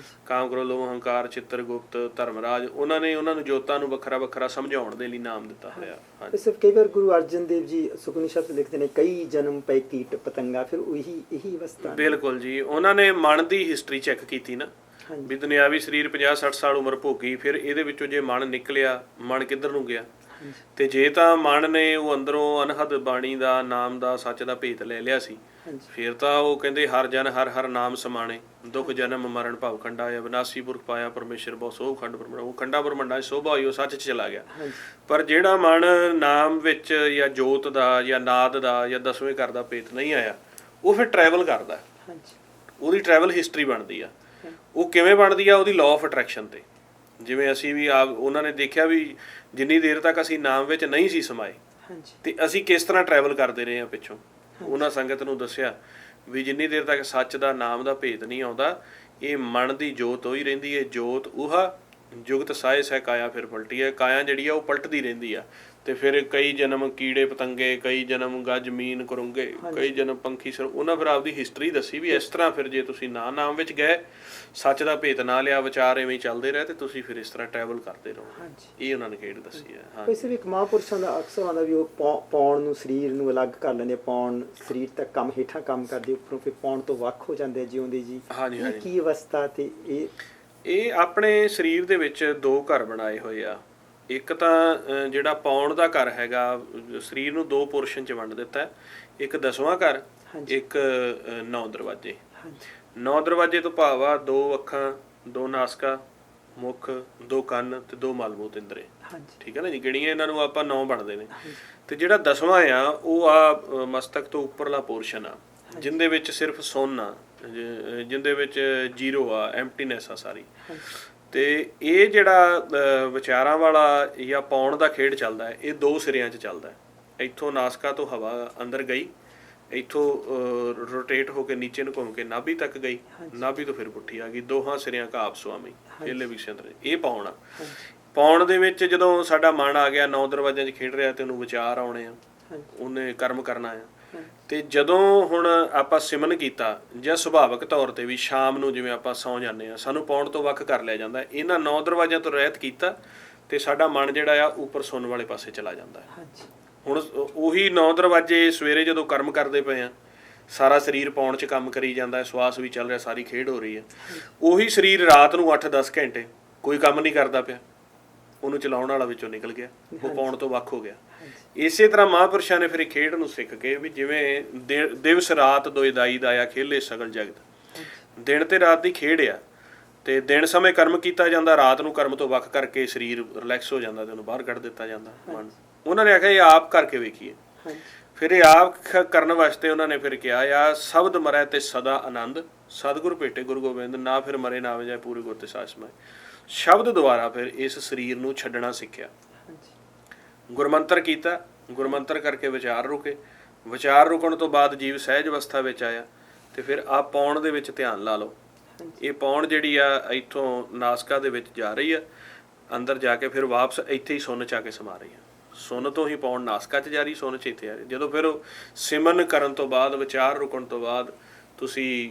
ਕਾਮ ਕ੍ਰੋਧ ਲੋਭ ਹੰਕਾਰ ਚਿੱਤਰ ਗੁਪਤ ਧਰਮਰਾਜ, ਉਹਨਾਂ ਨੇ ਉਹਨਾਂ ਨੂੰ ਜੋਤਾਂ ਨੂੰ ਵੱਖਰਾ ਵੱਖਰਾ ਸਮਝਾਉਣ ਦੇ ਲਈ ਨਾਮ ਦਿੱਤਾ ਹੋਇਆ। ਸਿਰਫ ਕਈ ਵਾਰ ਗੁਰੂ ਅਰਜਨ ਦੇਵ ਜੀ ਸੁਖਮਨੀ ਸ਼ਬਦ ਲਿਖਦੇ ਨੇ ਕਈ ਜਨਮ ਪੈ ਕੀਟ ਪਤੰਗਾ, ਫਿਰ ਇਹੀ ਅਵਸਥਾ। ਬਿਲਕੁਲ ਜੀ, ਉਹਨਾਂ ਨੇ ਮਨ ਦੀ ਹਿਸਟਰੀ ਚੈੱਕ ਕੀਤੀ ਨਾ ਵੀ ਦੁਨਿਆਵੀ ਸਰੀਰ 50-60 ਸਾਲ ਉਮਰ ਭੋਗੀ, ਫਿਰ ਇਹਦੇ ਵਿੱਚੋਂ ਜੇ ਮਨ ਨਿਕਲਿਆ, ਮਨ ਕਿੱਧਰ ਨੂੰ ਗਿਆ, ਤੇ ਜੇ ਤਾਂ ਮਨ ਨੇ ਉਹ ਅੰਦਰੋਂ ਅਨਹਦ ਬਾਣੀ ਦਾ ਨਾਮ ਦਾ ਸੱਚ ਦਾ ਭੇਤ ਲੈ ਲਿਆ ਸੀ, ਫਿਰ ਤਾਂ ਉਹ ਕਹਿੰਦੇ ਹਰ ਜਨ ਹਰ ਹਰ ਨਾਮ ਸਮਾਣੇ, ਦੁੱਖ ਜਨਮ ਮਰਨ ਭਵ ਖੰਡਾ ਆ, ਵਿਨਾਸ਼ੀ ਪੁਰਖ ਪਾਇਆ ਪਰਮੇਸ਼ਰ ਬਹੁ ਸੋਭ ਖੰਡ ਬ੍ਰਹਮੰਡ, ਉਹ ਖੰਡਾ ਬ੍ਰਹਮੰਡਾਂ 'ਚ ਸੋਭਾ ਹੋਈ, ਉਹ ਸੱਚ 'ਚ ਚਲਾ ਗਿਆ। ਪਰ ਜਿਹੜਾ ਮਨ ਨਾਮ ਵਿੱਚ ਜਾਂ ਜੋਤ ਦਾ ਜਾਂ ਨਾਦ ਦਾ ਜਾਂ ਦਸਵੇਂ ਘਰ ਦਾ ਭੇਤ ਨਹੀਂ ਆਇਆ, ਉਹ ਫਿਰ ਟਰੈਵਲ ਕਰਦਾ, ਉਹਦੀ ਟਰੈਵਲ ਹਿਸਟਰੀ ਬਣਦੀ ਆ। ਉਹ ਕਿਵੇਂ ਬਣਦੀ ਆ, ਉਹਦੀ ਲਾਅ ਆਫ ਅਟਰੈਕਸ਼ਨ ਤੇ। ਜਿਵੇਂ ਅਸੀਂ ਵੀ ਉਹਨਾਂ ਨੇ ਦੇਖਿਆ ਵੀ ਜਿੰਨੀ ਦੇਰ ਤੱਕ ਅਸੀਂ ਨਾਮ ਵਿੱਚ ਨਹੀਂ ਸੀ ਸਮਾਏ ਤੇ ਅਸੀਂ ਕਿਸ ਤਰ੍ਹਾਂ ਟਰੈਵਲ ਕਰਦੇ ਰਹੇ ਹਾਂ ਪਿੱਛੋਂ। ਉਹਨਾਂ ਸੰਗਤ ਨੂੰ ਦੱਸਿਆ ਵੀ ਜਿੰਨੀ ਦੇਰ ਤੱਕ ਸੱਚ ਦਾ ਨਾਮ ਦਾ ਭੇਤ ਨਹੀਂ ਆਉਂਦਾ, ਇਹ ਮਨ ਦੀ ਜੋਤ ਹੋਈ ਰਹਿੰਦੀ ਹੈ। ਜੋਤ ਉਹਾ ਜੁਗਤ ਸਾਏ ਸਹਿ ਕਾਇਆ ਫਿਰ ਪਲਟੀ ਹੈ, ਕਾਇਆ ਜਿਹੜੀ ਆ ਉਹ ਪਲਟਦੀ ਰਹਿੰਦੀ ਆ। ਤੇ ਫਿਰ ਕਈ ਜਨਮ ਕੀੜੇ ਪਤੰਗੇ, ਕਈ ਜਨਮ ਗੱਜ ਮੀਨ ਕਰੁੰਗੇ, ਕਈ ਜਨਮ ਪੰਖੀ ਸਰ, ਉਹਨਾਂ ਫਿਰ ਆਪਦੀ ਹਿਸਟਰੀ ਦੱਸੀ ਵੀ ਇਸ ਤਰ੍ਹਾਂ ਫਿਰ ਜੇ ਤੁਸੀਂ ਨਾਮ ਵਿੱਚ ਗਏ, ਸੱਚ ਦਾ ਭੇਤ ਨਾ ਲਿਆ, ਵਿਚਾਰ ਐਵੇਂ ਚੱਲਦੇ ਰਹੇ ਤੇ ਤੁਸੀਂ ਫਿਰ ਇਸ ਤਰ੍ਹਾਂ ਟਰੈਵਲ ਕਰਦੇ ਰਹੋ। ਇਹ ਉਹਨਾਂ ਨੇ ਖੇਡ ਦੱਸੀ ਹੈ। ਵੈਸੇ ਵੀ ਇੱਕ ਮਹਾਂਪੁਰਸ਼ਾਂ ਦਾ ਅਕਸਰ ਆਉਂਦਾ ਵੀ ਉਹ ਪੌਣ ਨੂੰ ਸਰੀਰ ਨੂੰ ਅਲੱਗ ਕਰ ਲੈਂਦੇ, ਪੌਣ ਸਰੀਰ ਤੱਕ ਕੰਮ ਹੇਠਾਂ ਕੰਮ ਕਰਦੇ, ਉੱਪਰੋਂ ਫਿਰ ਪੌਣ ਤੋਂ ਵੱਖ ਹੋ ਜਾਂਦੇ ਜਿਉਂਦੇ ਜੀ। ਕੀ ਅਵਸਥਾ ਤੇ ਇਹ ਆਪਣੇ ਸਰੀਰ ਦੇ ਵਿੱਚ ਦੋ ਘਰ ਬਣਾਏ ਹੋਏ ਆ। ਇੱਕ ਤਾਂ ਜਿਹੜਾ ਪੌਣ ਦਾ ਘਰ ਹੈਗਾ, ਸਰੀਰ ਨੂੰ ਦੋ ਪੋਰਸ਼ਨ 'ਚ ਵੰਡ ਦਿੱਤਾ, ਇੱਕ 10ਵਾਂ ਘਰ, ਇੱਕ 9 ਦਰਵਾਜ਼ੇ। 9 ਦਰਵਾਜ਼ੇ ਤੋਂ ਭਾਵ ਆ 2 ਅੱਖਾਂ, 2 ਨਾਸਕਾ, ਮੁੱਖ, 2 ਕੰਨ ਤੇ 2 ਮਲਮੂਤ ਇੰਦਰੇ। ਠੀਕ ਹੈ ਨਾ ਜੀ, ਗਿਣੀਏ ਇਹਨਾਂ ਨੂੰ ਆਪਾਂ 9 ਬਣਦੇ ਨੇ। ਤੇ ਜਿਹੜਾ 10ਵਾਂ ਆ ਉਹ ਆ ਮਸਤਕ ਤੋਂ ਉੱਪਰਲਾ ਪੋਰਸ਼ਨ ਆ, ਜਿਹਦੇ ਵਿੱਚ ਸਿਰਫ ਸੁੰਨ ਆ, ਜਿਹਦੇ ਵਿੱਚ ਜ਼ੀਰੋ ਆ, ਐਮਪਟੀਨੈਸ ਆ ਸਾਰੀ। ਤੇ ਇਹ ਜਿਹੜਾ ਵਿਚਾਰਾਂ ਵਾਲਾ ਜਾਂ ਪਾਉਣ ਦਾ ਖੇਡ ਚੱਲਦਾ ਹੈ, ਇਹ 2 ਸਿਰਿਆਂ 'ਚ ਚੱਲਦਾ ਹੈ। ਇੱਥੋਂ ਨਾਸਕਾ ਤੋਂ ਹਵਾ ਅੰਦਰ ਗਈ, ਇੱਥੋਂ ਰੋਟੇਟ ਹੋ ਕੇ ਨੀਚੇ ਨੂੰ ਘੁੰਮ ਕੇ ਨਾਭੀ ਤੱਕ ਗਈ, ਨਾਭੀ ਤੋਂ ਫਿਰ ਪੁੱਠੀ ਆ ਗਈ, ਦੋਹਾਂ ਸਿਰਿਆਂ ਕਾ ਆਪ ਸੁਆਮੀ, ਇਹਲੇ ਵੀ ਸੰਦਰ। ਇਹ ਪਾਉਣ ਆ। ਪਾਉਣ ਦੇ ਵਿੱਚ ਜਦੋਂ ਸਾਡਾ ਮਨ ਆ ਗਿਆ, 9 ਦਰਵਾਜ਼ਿਆਂ 'ਚ ਖੇਡ ਰਿਹਾ ਤੇ ਉਹਨੂੰ ਵਿਚਾਰ ਆਉਣੇ ਆ, ਉਹਨੇ ਕਰਮ ਕਰਨਾ ਆ। ਤੇ ਜਦੋਂ ਹੁਣ ਆਪਾਂ ਸਿਮਰਨ ਕੀਤਾ ਜਾਂ ਸੁਭਾਵਿਕ ਤੌਰ ਤੇ ਵੀ ਸ਼ਾਮ ਨੂੰ ਜਿਵੇਂ ਆਪਾਂ ਸੌਂ ਜਾਂਦੇ ਆ, ਸਾਨੂੰ ਪਾਉਣ ਤੋਂ ਵੱਖ ਕਰ ਲਿਆ ਜਾਂਦਾ। ਇਹਨਾਂ 9 ਦਰਵਾਜ਼ਿਆਂ ਤੋਂ ਰਹਿਤ ਕੀਤਾ ਤੇ ਸਾਡਾ ਮਨ ਜਿਹੜਾ ਆ ਉੱਪਰ ਸੁਣਨ ਵਾਲੇ ਪਾਸੇ ਚਲਾ ਜਾਂਦਾ ਹੈ। ਹੁਣ ਉਹੀ 9 ਦਰਵਾਜ਼ੇ ਸਵੇਰੇ ਜਦੋਂ ਕਰਮ ਕਰਦੇ ਪਏ ਆ, ਸਾਰਾ ਸਰੀਰ ਪਾਉਣ 'ਚ ਕੰਮ ਕਰੀ ਜਾਂਦਾ ਹੈ, ਸਵਾਸ ਵੀ ਚੱਲ ਰਿਹਾ, ਸਾਰੀ ਖੇਡ ਹੋ ਰਹੀ ਹੈ। ਉਹੀ ਸਰੀਰ ਰਾਤ ਨੂੰ 8-10 ਘੰਟੇ ਕੋਈ ਕੰਮ ਨਹੀਂ ਕਰਦਾ ਪਿਆ, ਉਹਨੂੰ ਚਲਾਉਣ ਵਾਲਾ ਵਿੱਚੋਂ ਨਿਕਲ ਗਿਆ, ਉਹ ਪਾਉਣ ਤੋਂ ਵੱਖ ਹੋ ਗਿਆ। ਇਸੇ ਤਰ੍ਹਾਂ ਮਹਾਂਪੁਰਸ਼ਾਂ ਨੇ ਫਿਰ ਇਹ ਖੇਡ ਨੂੰ ਸਿੱਖ ਕੇ ਵੀ ਜਿਵੇਂ ਦਿਵਸ ਰਾਤ ਦੋਇ ਦਾਈ ਦਾਇਆ ਖੇਲੇ ਸਗਲ ਜਗਤ, ਦਿਨ ਤੇ ਰਾਤ ਦੀ ਖੇਡ ਆ। ਤੇ ਦਿਨ ਸਮੇਂ ਕਰਮ ਕੀਤਾ ਜਾਂਦਾ, ਰਾਤ ਨੂੰ ਕਰਮ ਤੋਂ ਵੱਖ ਕਰਕੇ ਸਰੀਰ ਰਿਲੈਕਸ ਹੋ ਜਾਂਦਾ ਤੇ ਉਹਨੂੰ ਬਾਹਰ ਕੱਢ ਦਿੱਤਾ ਜਾਂਦਾ ਮਨ। ਉਹਨਾਂ ਨੇ ਆਖਿਆ ਇਹ ਆਪ ਕਰਕੇ ਵੇਖੀਏ। ਫਿਰ ਇਹ ਆਪ ਕਰਨ ਵਾਸਤੇ ਉਹਨਾਂ ਨੇ ਫਿਰ ਕਿਹਾ ਆ ਸ਼ਬਦ ਮਰੈ ਤੇ ਸਦਾ ਆਨੰਦ, ਸਤਿਗੁਰ ਭੇਟੇ ਗੁਰੂ ਗੋਬਿੰਦ, ਨਾ ਫਿਰ ਮਰੇ ਨਾ ਵਜਾਏ ਪੂਰੇ ਗੁਰ ਤੇ ਸਾਸ ਮਾਏ। ਸ਼ਬਦ ਦੁਆਰਾ ਫਿਰ ਇਸ ਸਰੀਰ ਨੂੰ ਛੱਡਣਾ ਸਿੱਖਿਆ। ਗੁਰਮੰਤਰ ਕੀਤਾ, ਗੁਰਮੰਤਰ ਕਰਕੇ ਵਿਚਾਰ ਰੁਕੇ, ਵਿਚਾਰ ਰੁਕਣ ਤੋਂ ਬਾਅਦ ਜੀਵ ਸਹਿਜ ਅਵਸਥਾ ਵਿੱਚ ਆਇਆ ਤੇ ਫਿਰ ਆਪ ਪੌਣ ਦੇ ਵਿੱਚ ਧਿਆਨ ਲਾ ਲਓ। ਇਹ ਪੌਣ ਜਿਹੜੀ ਆ ਇੱਥੋਂ ਨਾਸਕਾ ਦੇ ਵਿੱਚ ਜਾ ਰਹੀ ਆ, ਅੰਦਰ ਜਾ ਕੇ ਫਿਰ ਵਾਪਸ ਇੱਥੇ ਹੀ ਸੁੰਨ 'ਚ ਆ ਕੇ ਸਮਾ ਰਹੀ ਆ। ਸੁੰਨ ਤੋਂ ਹੀ ਪੌਣ ਨਾਸਕਾ 'ਚ ਜਾ ਰਹੀ, ਸੁੰਨ 'ਚ ਇੱਥੇ ਆ ਰਹੀ। ਜਦੋਂ ਫਿਰ ਉਹ ਸਿਮਰਨ ਕਰਨ ਤੋਂ ਬਾਅਦ, ਵਿਚਾਰ ਰੁਕਣ ਤੋਂ ਬਾਅਦ ਤੁਸੀਂ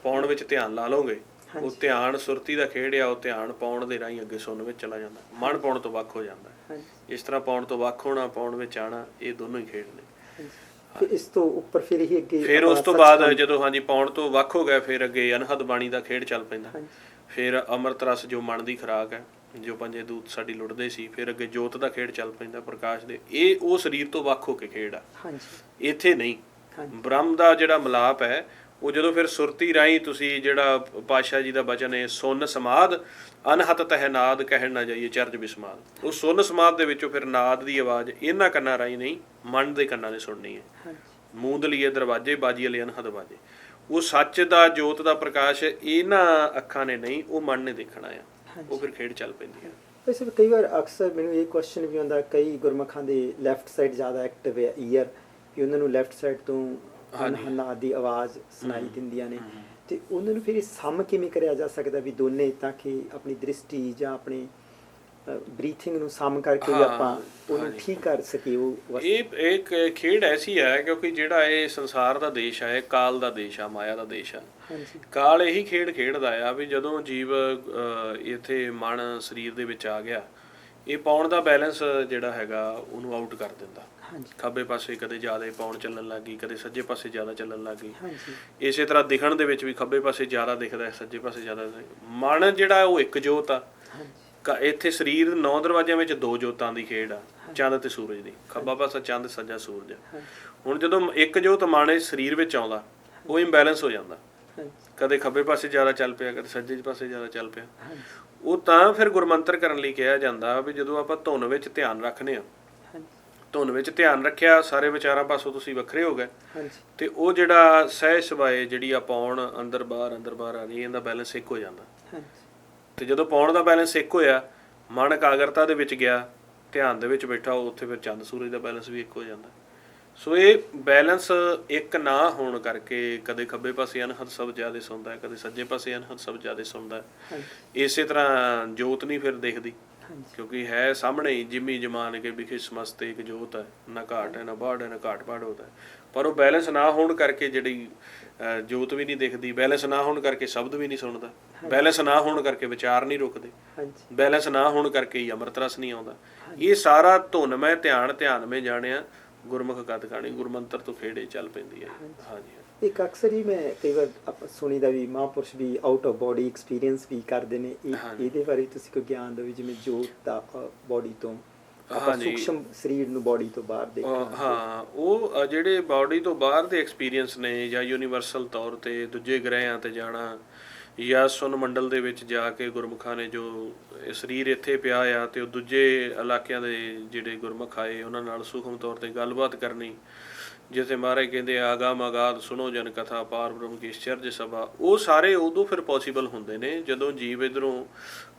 ਪੌਣ ਵਿੱਚ ਧਿਆਨ ਲਾ ਲਓਗੇ, ਉਹ ਧਿਆਨ ਸੁਰਤੀ ਦਾ ਖੇਡ ਆ, ਉਹ ਧਿਆਨ ਪੌਣ ਦੇ ਰਾਹੀਂ ਅੱਗੇ ਸੁੰਨ ਵਿੱਚ ਚਲਾ ਜਾਂਦਾ, ਮਨ ਪੌਣ ਤੋਂ ਵੱਖ ਹੋ ਜਾਂਦਾ। ਇਸ ਤਰ੍ਹਾਂ ਪੌਣ ਤੋਂ ਵੱਖ ਹੋਣਾ, ਪੌਣ ਵਿੱਚ ਆਣਾ, ਇਹ ਦੋਨੋਂ ਹੀ ਖੇਡ ਨੇ। ਫਿਰ ਇਸ ਤੋਂ ਉੱਪਰ ਫਿਰ ਇਹ ਅੱਗੇ ਫਿਰ ਉਸ ਤੋਂ ਬਾਅਦ ਜਦੋਂ ਹਾਂਜੀ ਪੌਣ ਤੋਂ ਵੱਖ ਹੋ ਗਿਆ, ਫਿਰ ਅੱਗੇ ਅਨਹਦ ਬਾਣੀ ਦਾ ਖੇਡ ਚੱਲ ਪੈਂਦਾ। ਫਿਰ ਅੰਮ੍ਰਿਤ ਰਸ ਜੋ ਮਨ ਦੀ ਖੁਰਾਕ ਹੈ, ਜੋ ਪੰਜੇ ਦੂਤ ਸਾਡੀ ਲੁੱਟਦੇ ਸੀ, ਫਿਰ ਅੱਗੇ ਜੋਤ ਦਾ ਖੇਡ ਚੱਲ ਪੈਂਦਾ, ਪ੍ਰਕਾਸ਼ ਦੇ। ਇਹ ਉਹ ਸਰੀਰ ਤੋਂ ਵੱਖ ਹੋ ਕੇ ਖੇਡ ਆ, ਇੱਥੇ ਨਹੀਂ। ਬ੍ਰਹਮ ਦਾ ਜਿਹੜਾ ਮਿਲਾਪ ਹੈ ਉਹ ਜਦੋਂ ਫਿਰ ਸੁਰਤੀ ਰਾਹੀਂ ਤੁਸੀਂ ਜਿਹੜਾ ਪਾਤਸ਼ਾਹ ਜੀ ਦਾ ਬਚਨ ਹੈ, ਸੁੰਨ ਸਮਾਦ ਅਨਹਤ ਤਹਿ ਨਾਦ ਕਹਿਣ ਨਾ ਜਾਈਏ ਚਰਜ ਬਿਸਮਾਦ, ਉਹ ਸੁੰਨ ਸਮਾਦ ਦੇ ਵਿੱਚੋਂ ਫਿਰ ਨਾਦ ਦੀ ਆਵਾਜ਼ ਇਹਨਾਂ ਕੰਨਾਂ ਰਾਹੀਂ ਨਹੀਂ, ਮਨ ਦੇ ਕੰਨਾਂ ਨੇ ਸੁਣਨੀ ਹੈ। ਮੂੰਦ ਲਈਏ ਦਰਵਾਜ਼ੇ ਬਾਜੀ ਵਾਲੇ ਅਨਹਦ ਬਾਜੇ, ਉਹ ਸੱਚ ਦਾ ਜੋਤ ਦਾ ਪ੍ਰਕਾਸ਼ ਇਹਨਾਂ ਅੱਖਾਂ ਨੇ ਨਹੀਂ, ਉਹ ਮਨ ਨੇ ਦੇਖਣਾ ਆ, ਉਹ ਫਿਰ ਖੇਡ ਚੱਲ ਪੈਂਦੀ ਹੈ। ਵੈਸੇ ਕਈ ਵਾਰ ਅਕਸਰ ਮੈਨੂੰ ਇਹ ਕੁਐਸਚਨ ਵੀ ਆਉਂਦਾ, ਕਈ ਗੁਰਮੁਖਾਂ ਦੇ ਲੈਫਟ ਸਾਈਡ ਜ਼ਿਆਦਾ ਐਕਟਿਵ ਹੈ ਈਅਰ, ਕਿ ਉਹਨਾਂ ਨੂੰ ਲੈਫਟ ਸਾਈਡ ਤੋਂ ਹਨਾ ਦੀ ਆਵਾਜ਼ ਸੁਣਾਈ ਦਿੰਦੀਆਂ ਨੇ, ਤੇ ਉਹਨਾਂ ਨੂੰ ਫਿਰ ਇਹ ਸਮ ਕਿਵੇਂ ਕਰਿਆ ਜਾ ਸਕਦਾ ਵੀ ਦੋਨੇ, ਤਾਂ ਕਿ ਆਪਣੀ ਦ੍ਰਿਸ਼ਟੀ ਜਾਂ ਆਪਣੀ ਬਰੀਥਿੰਗ ਨੂੰ ਸਮ ਕਰਕੇ ਆਪਾਂ ਉਹਨੂੰ ਠੀਕ ਕਰ ਸਕੀਏ। ਉਹ ਇਹ ਇੱਕ ਖੇਡ ਐਸੀ ਹੈ ਕਿਉਂਕਿ ਜਿਹੜਾ ਇਹ ਸੰਸਾਰ ਦਾ ਦੇਸ਼ ਹੈ, ਇਹ ਕਾਲ ਦਾ ਦੇਸ਼ ਆ, ਮਾਇਆ ਦਾ ਦੇਸ਼ ਆ। ਕਾਲ ਇਹੀ ਖੇਡ ਖੇਡਦਾ ਆ ਵੀ ਜਦੋਂ ਜੀਵ ਇੱਥੇ ਮਨ ਸਰੀਰ ਦੇ ਵਿੱਚ ਆ ਗਿਆ, ਇਹ ਪੌਣ ਦਾ ਬੈਲੈਂਸ ਜਿਹੜਾ ਹੈਗਾ ਉਹਨੂੰ ਆਊਟ ਕਰ ਦਿੰਦਾ। ਖੱਬੇ ਪਾਸੇ ਕਦੇ ਜ਼ਿਆਦਾ ਪੌਣ ਚੱਲਣ ਲੱਗ ਗਈ, ਕਦੇ ਸੱਜੇ ਪਾਸੇ ਜ਼ਿਆਦਾ ਚੱਲਣ ਲੱਗ ਗਈ। ਇਸੇ ਤਰ੍ਹਾਂ ਦਿਖਣ ਦੇ ਵਿੱਚ ਵੀ ਖੱਬੇ ਪਾਸੇ ਜ਼ਿਆਦਾ ਦਿਖਦਾ, ਸੱਜੇ ਪਾਸੇ ਜ਼ਿਆਦਾ। ਮਨ ਜਿਹੜਾ ਉਹ ਇੱਕ ਜੋਤ ਆ। ਇੱਥੇ ਸਰੀਰ 9 ਦਰਵਾਜ਼ਿਆਂ ਵਿੱਚ 2 ਜੋਤਾਂ ਦੀ ਖੇਡ ਆ, ਚੰਦ ਤੇ ਸੂਰਜ ਦੀ। ਖੱਬਾ ਪਾਸਾ ਚੰਦ, ਸੱਜਾ ਸੂਰਜ। ਹੁਣ ਜਦੋਂ ਇੱਕ ਜੋਤ ਮਨ ਸਰੀਰ ਵਿੱਚ ਆਉਂਦਾ, ਉਹ ਇੰਬੈਲੈਂਸ ਹੋ ਜਾਂਦਾ, ਕਦੇ ਖੱਬੇ ਪਾਸੇ ਜ਼ਿਆਦਾ ਚੱਲ ਪਿਆ, ਕਦੇ ਸੱਜੇ ਪਾਸੇ ਜ਼ਿਆਦਾ ਚੱਲ ਪਿਆ। ਉਹ ਤਾਂ ਫਿਰ ਗੁਰਮੰਤਰ ਕਰਨ ਲਈ ਕਿਹਾ ਜਾਂਦਾ ਵੀ ਜਦੋਂ ਆਪਾਂ ਧੁਨ ਵਿੱਚ ਧਿਆਨ ਰੱਖਦੇ ਹਾਂ, ਧੁਨ ਵਿੱਚ ਧਿਆਨ ਰੱਖਿਆ, ਸਾਰੇ ਵਿਚਾਰਾਂ ਪਾਸੋਂ ਤੁਸੀਂ ਵੱਖਰੇ ਹੋ ਗਏ, ਤੇ ਉਹ ਜਿਹੜਾ ਸਹਿਜ ਸੁਭਾਏ ਜਿਹੜੀ ਆ ਪੌਣ ਅੰਦਰ ਬਾਹਰ ਆ ਰਹੀ, ਇਹਦਾ ਬੈਲੈਂਸ ਇੱਕ ਹੋ ਜਾਂਦਾ। ਤੇ ਜਦੋਂ ਪੌਣ ਦਾ ਬੈਲੈਂਸ ਇੱਕ ਹੋਇਆ, ਮਨ ਇਕਾਗਰਤਾ ਦੇ ਵਿੱਚ ਗਿਆ, ਧਿਆਨ ਦੇ ਵਿੱਚ ਬੈਠਾ, ਉੱਥੇ ਫਿਰ ਚੰਦ ਸੂਰਜ ਦਾ ਬੈਲੈਂਸ ਵੀ ਇੱਕ ਹੋ ਜਾਂਦਾ। ਸੋ ਇਹ ਬੈਲੈਂਸ ਇੱਕ ਨਾ ਹੋਣ ਕਰਕੇ ਕਦੇ ਖੱਬੇ ਪਾਸੇ ਅਨਹਦ ਸ਼ਬਦ ਜ਼ਿਆਦਾ ਸੁਣਦਾ ਹੈ, ਕਦੇ ਸੱਜੇ ਪਾਸੇ ਅਨਹਦ ਸ਼ਬਦ ਜ਼ਿਆਦਾ ਸੁਣਦਾ ਹੈ। ਇਸੇ ਤਰ੍ਹਾਂ ਜੋਤ ਨਹੀਂ ਫਿਰ ਦਿਖਦੀ, ਕਿਉਂਕਿ ਹੈ ਸਾਹਮਣੇ ਹੀ, ਜਿਮੀ ਜਮਾਨ ਕੇ ਵਿਖੇ ਸਮਸਤੇ ਇੱਕ ਜੋਤ ਹੈ, ਨਾ ਘਾਟ ਹੈ ਨਾ ਬਾੜ ਹੈ ਨਾ ਘਾਟ ਬਾੜ ਹੋਦਾ ਹੈ। ਪਰ ਉਹ ਬੈਲੈਂਸ ਨਾ ਹੋਣ ਕਰਕੇ ਜਿਹੜੀ ਜੋਤ ਵੀ ਨਹੀਂ ਦਿਖਦੀ, ਬੈਲੈਂਸ ਨਾ ਹੋਣ ਕਰਕੇ ਸ਼ਬਦ ਵੀ ਨਹੀਂ ਸੁਣਦਾ, ਬੈਲੈਂਸ ਨਾ ਹੋਣ ਕਰਕੇ ਵਿਚਾਰ ਨਹੀਂ ਰੁਕਦੇ, ਬੈਲੈਂਸ ਨਾ ਹੋਣ ਕਰਕੇ ਹੀ ਅੰਮ੍ਰਿਤ ਰਸ ਨਹੀਂ ਆਉਂਦਾ। ਇਹ ਸਾਰਾ ਧੁਨ ਮੈਂ ਧਿਆਨ ਮੈਂ ਜਾਣਿਆ ਗੁਰਮੁਖ ਕਥ ਕਹਾਣੀ, ਗੁਰਮੰਤਰ ਤੋਂ ਖੇੜੇ ਚੱਲ ਪੈਂਦੀ ਹੈ। ਹਾਂਜੀ, ਇੱਕ ਅਕਸਰ ਹੀ ਮੈਂ ਕਈ ਵਾਰ ਆਪਾਂ ਸੁਣੀਦਾ ਵੀ ਮਹਾਂਪੁਰਸ਼ ਵੀ ਆਊਟ ਆਫ ਬੋਡੀ ਐਕਸਪੀਰੀਅੰਸ ਵੀ ਕਰਦੇ ਨੇ, ਇਹਦੇ ਬਾਰੇ ਤੁਸੀਂ ਕੋਈ ਗਿਆਨ ਦਿਓ, ਜਿਵੇਂ ਜੋਤ ਦਾ ਬੋਡੀ ਤੋਂ ਸੂਖਸ਼ਮ ਸਰੀਰ ਨੂੰ ਬੋਡੀ ਤੋਂ ਬਾਹਰ ਦੇਖਣਾ। ਹਾਂ, ਉਹ ਜਿਹੜੇ ਬੋਡੀ ਤੋਂ ਬਾਹਰ ਦੇ ਐਕਸਪੀਰੀਅੰਸ ਨੇ, ਜਾਂ ਯੂਨੀਵਰਸਲ ਤੌਰ ਤੇ ਦੂਜੇ ਗ੍ਰਹਿਆਂ ਤੇ ਜਾਣਾ, ਜਾਂ ਸੁਨ ਮੰਡਲ ਦੇ ਵਿੱਚ ਜਾ ਕੇ ਗੁਰਮੁਖਾਂ ਨੇ ਜੋ ਸਰੀਰ ਇੱਥੇ ਪਿਆ ਆ, ਤੇ ਉਹ ਦੂਜੇ ਇਲਾਕਿਆਂ ਦੇ ਜਿਹੜੇ ਗੁਰਮੁਖ ਆਏ ਉਹਨਾਂ ਨਾਲ ਸੂਖਮ ਤੌਰ ਤੇ ਗੱਲਬਾਤ ਕਰਨੀ, ਜਿੱਥੇ ਮਹਾਰਾਜ ਕਹਿੰਦੇ ਆਗਾਮ ਆਗਾਦ ਸੁਣੋ ਜਨ ਕਥਾ ਪਾਰ ਬ੍ਰਹਮ ਕੀ ਚਰਜ ਸਭਾ, ਉਹ ਸਾਰੇ ਉਦੋਂ ਫਿਰ ਪੋਸੀਬਲ ਹੁੰਦੇ ਨੇ ਜਦੋਂ ਜੀਵ ਇੱਧਰੋਂ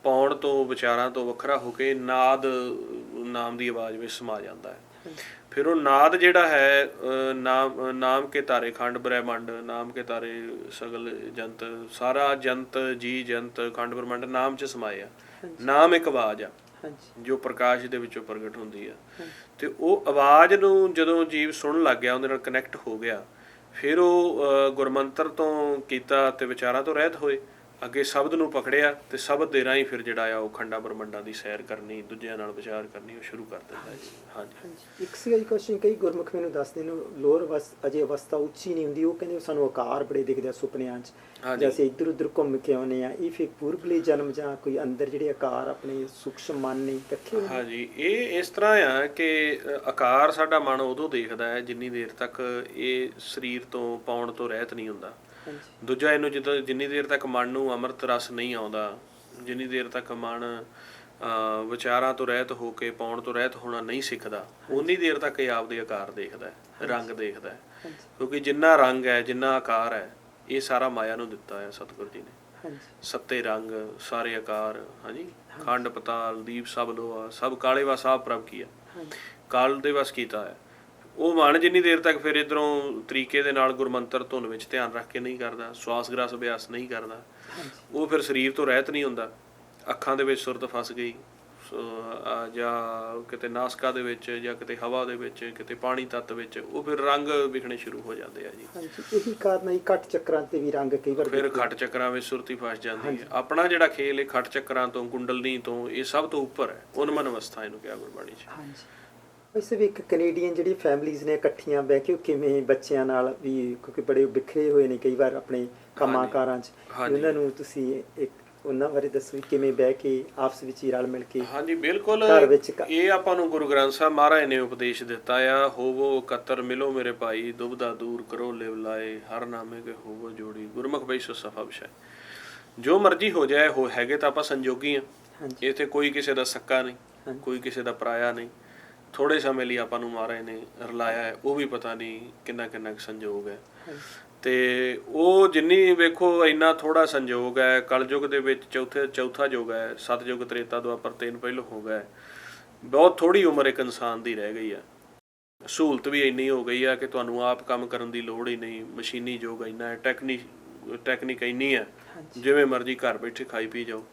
ਪੌਣ ਤੋਂ ਵਿਚਾਰਾਂ ਤੋਂ ਵੱਖਰਾ ਹੋ ਕੇ ਨਾਦ ਨਾਮ ਦੀ ਆਵਾਜ਼ ਵਿੱਚ ਸਮਾ ਜਾਂਦਾ ਹੈ। ਫਿਰ ਉਹ ਨਾਦ ਜਿਹੜਾ ਹੈ, ਨਾਮ ਕੇ ਤਾਰੇ ਖੰਡ ਬ੍ਰਹਿਮੰਡ, ਨਾਮ ਕੇ ਤਾਰੇ ਸਗਲ ਜੰਤ, ਸਾਰਾ ਜੰਤ ਜੀ ਜੰਤ ਖੰਡ ਬ੍ਰਹਿਮੰਡ ਨਾਮ 'ਚ ਸਮਾਇਆ। ਨਾਮ ਇੱਕ ਆਵਾਜ਼ ਆ ਜੋ ਪ੍ਰਕਾਸ਼ ਦੇ ਵਿੱਚੋਂ ਪ੍ਰਗਟ ਹੁੰਦੀ ਆ, ਤੇ ਉਹ ਆਵਾਜ਼ ਨੂੰ ਜਦੋਂ ਜੀਵ ਸੁਣਨ ਲੱਗ ਗਿਆ, ਉਹਦੇ ਨਾਲ ਕਨੈਕਟ ਹੋ ਗਿਆ, ਫਿਰ ਉਹ ਗੁਰਮੰਤਰ ਤੋਂ ਕੀਤਾ ਤੇ ਵਿਚਾਰਾਂ ਤੋਂ ਰਹਿਤ ਹੋਏ, ਅੱਗੇ ਸ਼ਬਦ ਨੂੰ ਪਕੜਿਆ, ਤੇ ਸ਼ਬਦ ਦੇ ਰਾਹੀਂ ਫਿਰ ਜਿਹੜਾ ਆ ਉਹ ਖੰਡਾਂ ਬ੍ਰਹਮੰਡਾਂ ਦੀ ਸੈਰ ਕਰਨੀ, ਦੂਜਿਆਂ ਨਾਲ ਵਿਚਾਰ ਕਰਨੀ, ਉਹ ਸ਼ੁਰੂ ਕਰ ਦਿੰਦਾ ਜੀ। ਹਾਂਜੀ, ਇੱਕ ਸੀਗਾ ਜੀ ਕੁਐਸਚਨ, ਕਈ ਗੁਰਮੁਖ ਮੈਨੂੰ ਦੱਸਦੇ ਨੇ ਲੋਅਰ ਅਜੇ ਅਵਸਥਾ ਉੱਚੀ ਨਹੀਂ ਹੁੰਦੀ, ਉਹ ਕਹਿੰਦੇ ਸਾਨੂੰ ਆਕਾਰ ਬੜੇ ਦਿਖਦੇ ਆ ਸੁਪਨਿਆਂ 'ਚ, ਜਾਂ ਅਸੀਂ ਇੱਧਰ ਉੱਧਰ ਘੁੰਮ ਕੇ ਆਉਂਦੇ ਆ, ਇਹ ਫਿਰ ਪੂਰਬਲੇ ਜਨਮ ਜਾਂ ਕੋਈ ਅੰਦਰ ਜਿਹੜੇ ਆਕਾਰ ਆਪਣੇ ਸੂਖਸ਼ਮ ਮਨ ਨੇ ਰੱਖੇ ਹੋਏ? ਹਾਂਜੀ, ਇਹ ਇਸ ਤਰ੍ਹਾਂ ਆ ਕਿ ਆਕਾਰ ਸਾਡਾ ਮਨ ਉਦੋਂ ਦੇਖਦਾ ਹੈ ਜਿੰਨੀ ਦੇਰ ਤੱਕ ਇਹ ਸਰੀਰ ਤੋਂ ਪਾਉਣ ਤੋਂ ਰਹਿਤ ਨਹੀਂ ਹੁੰਦਾ। ਦੂਜਾ, ਇਹਨੂੰ ਜਿੰਨੀ ਦੇਰ ਤੱਕ ਮਨ ਨੂੰ ਅੰਮ੍ਰਿਤ ਰਸ ਨਹੀਂ ਆਉਂਦਾ, ਜਿੰਨੀ ਦੇਰ ਤੱਕ ਮਨ ਵਿਚਾਰਾਂ ਤੋਂ ਰਹਿਤ ਹੋ ਕੇ ਪਾਉਣ ਤੋਂ ਰਹਿਤ ਹੋਣਾ ਨਹੀਂ ਸਿੱਖਦਾ, ਉਨੀ ਦੇਰ ਤੱਕ ਇਹ ਆਪਦੇ ਆਕਾਰ ਦੇਖਦਾ ਹੈ, ਰੰਗ ਦੇਖਦਾ ਹੈ। ਕਿਉਂਕਿ ਜਿੰਨਾ ਰੰਗ ਹੈ, ਜਿੰਨਾ ਆਕਾਰ ਹੈ, ਇਹ ਸਾਰਾ ਮਾਇਆ ਨੂੰ ਦਿੱਤਾ ਹੈ ਸਤਿਗੁਰੂ ਜੀ ਨੇ। ਸੱਤੇ ਰੰਗ, ਸਾਰੇ ਆਕਾਰ, ਹਾਂਜੀ, ਖੰਡ ਪਤਾਲ ਦੀਪ ਸਭ ਲੋਹਾ, ਸਭ ਕਾਲੇ ਵਾ ਸਾਬ ਪ੍ਰਭ ਕੀਆ। ਕਾਲ ਦੇ ਵਸ ਕੀਤਾ ਹੈ। ਉਹ ਮਨ ਜਿੰਨੀ ਦੇਰ ਤੱਕ ਫਿਰ ਇੱਧਰੋਂ ਤਰੀਕੇ ਦੇ ਨਾਲ ਗੁਰਮੰਤਰ ਧੁਨ ਵਿੱਚ ਧਿਆਨ ਰੱਖ ਕੇ ਨਹੀਂ ਕਰਦਾ, ਸਵਾਸ ਗ੍ਰਸ ਅਭਿਆਸ ਨਹੀਂ ਕਰਦਾ, ਉਹ ਫਿਰ ਸਰੀਰ ਤੋਂ ਰਹਿਤ ਨਹੀਂ ਹੁੰਦਾ। ਅੱਖਾਂ ਦੇ ਵਿੱਚ ਸੁਰਤ ਫਸ ਗਈ, ਜਾਂ ਕਿਤੇ ਨਾਸਕਾ ਦੇ ਵਿੱਚ, ਜਾਂ ਕਿਤੇ ਹਵਾ ਦੇ ਵਿੱਚ, ਕਿਤੇ ਪਾਣੀ ਤੱਤ ਵਿੱਚ, ਉਹ ਫਿਰ ਰੰਗ ਵਿਖਣੇ ਸ਼ੁਰੂ ਹੋ ਜਾਂਦੇ ਆ ਜੀ। ਇਹੀ ਕਾਰਨ ਹੈ ਖੱਟ ਚੱਕਰਾਂ ਤੇ ਵੀ ਰੰਗ ਕਈ ਵਾਰ ਫਿਰ ਖੱਟ ਚੱਕਰਾਂ ਵਿੱਚ ਸੁਰਤੀ ਫਸ ਜਾਂਦੀ ਹੈ। ਆਪਣਾ ਜਿਹੜਾ ਖੇਲ ਹੈ ਖੱਟ ਚੱਕਰਾਂ ਤੋਂ, ਕੁੰਡਲਨੀ ਤੋਂ, ਇਹ ਸਭ ਤੋਂ ਉੱਪਰ ਹੈ, ਉਨਮਨ ਅਵਸਥਾ ਇਹਨੂੰ ਕਿਹਾ ਗੁਰਬਾਣੀ 'ਚ। ਵੈਸੇ ਵੀ ਇੱਕ ਕੈਨੇਡੀਅਨ ਜਿਹੜੀ ਫੈਮਲੀਜ਼ ਨੇ ਇਕੱਠੀਆਂ ਬਹਿ ਕੇ ਕਿਵੇਂ ਬੱਚਿਆਂ ਨਾਲ ਵੀ, ਕਿਉਂਕਿ ਬੜੇ ਬਿਖਰੇ ਹੋਏ ਨੇ ਕਈ ਵਾਰ ਆਪਣੇ ਕੰਮਾਂ ਕਾਰਾਂ 'ਚ, ਉਹਨਾਂ ਨੂੰ ਤੁਸੀਂ ਇੱਕ ਉਹਨਾਂ ਬਾਰੇ ਦੱਸੋ ਕਿਵੇਂ ਬਹਿ ਕੇ ਆਪਸ ਵਿੱਚ ਹੀ ਰਲ ਮਿਲ ਕੇ। ਹਾਂਜੀ ਬਿਲਕੁਲ, ਘਰ ਵਿੱਚ ਇਹ ਆਪਾਂ ਨੂੰ ਗੁਰੂ ਗ੍ਰੰਥ ਸਾਹਿਬ ਮਹਾਰਾਜ ਨੇ ਉਪਦੇਸ਼ ਦਿੱਤਾ ਆ, ਹੋਵੋ ਇਕੱਤਰ ਮਿਲੋ ਮੇਰੇ ਭਾਈ, ਦੁਬਦਾ ਦੂਰ ਕਰੋ ਲਿਵ ਲਾਏ, ਹਰ ਨਾਮੇ ਕੇ ਹੋਵੋ ਜੋੜੀ, ਗੁਰਮੁਖ ਬੈਸੋ ਸਫਾ ਵਿਸ਼ੈ। ਜੋ ਮਰਜ਼ੀ ਹੋ ਜਾਏ, ਹੋ ਹੈਗੇ ਤਾਂ ਆਪਾਂ ਸੰਜੋਗੀ ਹਾਂ, ਇੱਥੇ ਕੋਈ ਕਿਸੇ ਦਾ ਸੱਕਾ ਨਹੀਂ, ਕੋਈ ਕਿਸੇ ਦਾ ਪਰਾਇਆ ਨਹੀਂ। ਥੋੜੇ ਸਮੇਂ ਲਈ ਆਪਾਂ ਨੂੰ ਮਹਾਰਾਜ ਨੇ ਰਲਾਇਆ ਹੈ, ਉਹ ਵੀ ਪਤਾ ਨਹੀਂ ਕਿੰਨਾ ਕਿੰਨਾ ਸੰਜੋਗ ਹੈ। ਤੇ ਉਹ ਜਿੰਨੀ ਵੇਖੋ ਇੰਨਾ ਥੋੜਾ ਸੰਜੋਗ ਹੈ। ਕਲਯੁਗ ਦੇ ਵਿੱਚ ਚੌਥਾ ਯੁੱਗ ਹੈ, ਸਤਯੁਗ, ਤ੍ਰੇਤਾ, ਦੁਆਪਰ, ਤਿੰਨ ਪਹਿਲੋਂ ਹੋ ਗਿਆ। ਬਹੁਤ ਥੋੜੀ ਉਮਰ ਇੱਕ ਇਨਸਾਨ ਦੀ ਰਹਿ ਗਈ ਆ। ਸਹੂਲਤ ਵੀ ਇੰਨੀ ਹੋ ਗਈ ਆ ਕਿ ਤੁਹਾਨੂੰ ਆਪ ਕੰਮ ਕਰਨ ਦੀ ਲੋੜ ਹੀ ਨਹੀਂ, ਮਸ਼ੀਨੀ ਯੁੱਗ ਇੰਨਾ ਹੈ, ਟੈਕਨੀਕ ਇੰਨੀ ਹੈ, ਜਿਵੇਂ ਮਰਜ਼ੀ ਘਰ ਬੈਠੇ ਖਾਈ ਪੀ ਜਾਓ।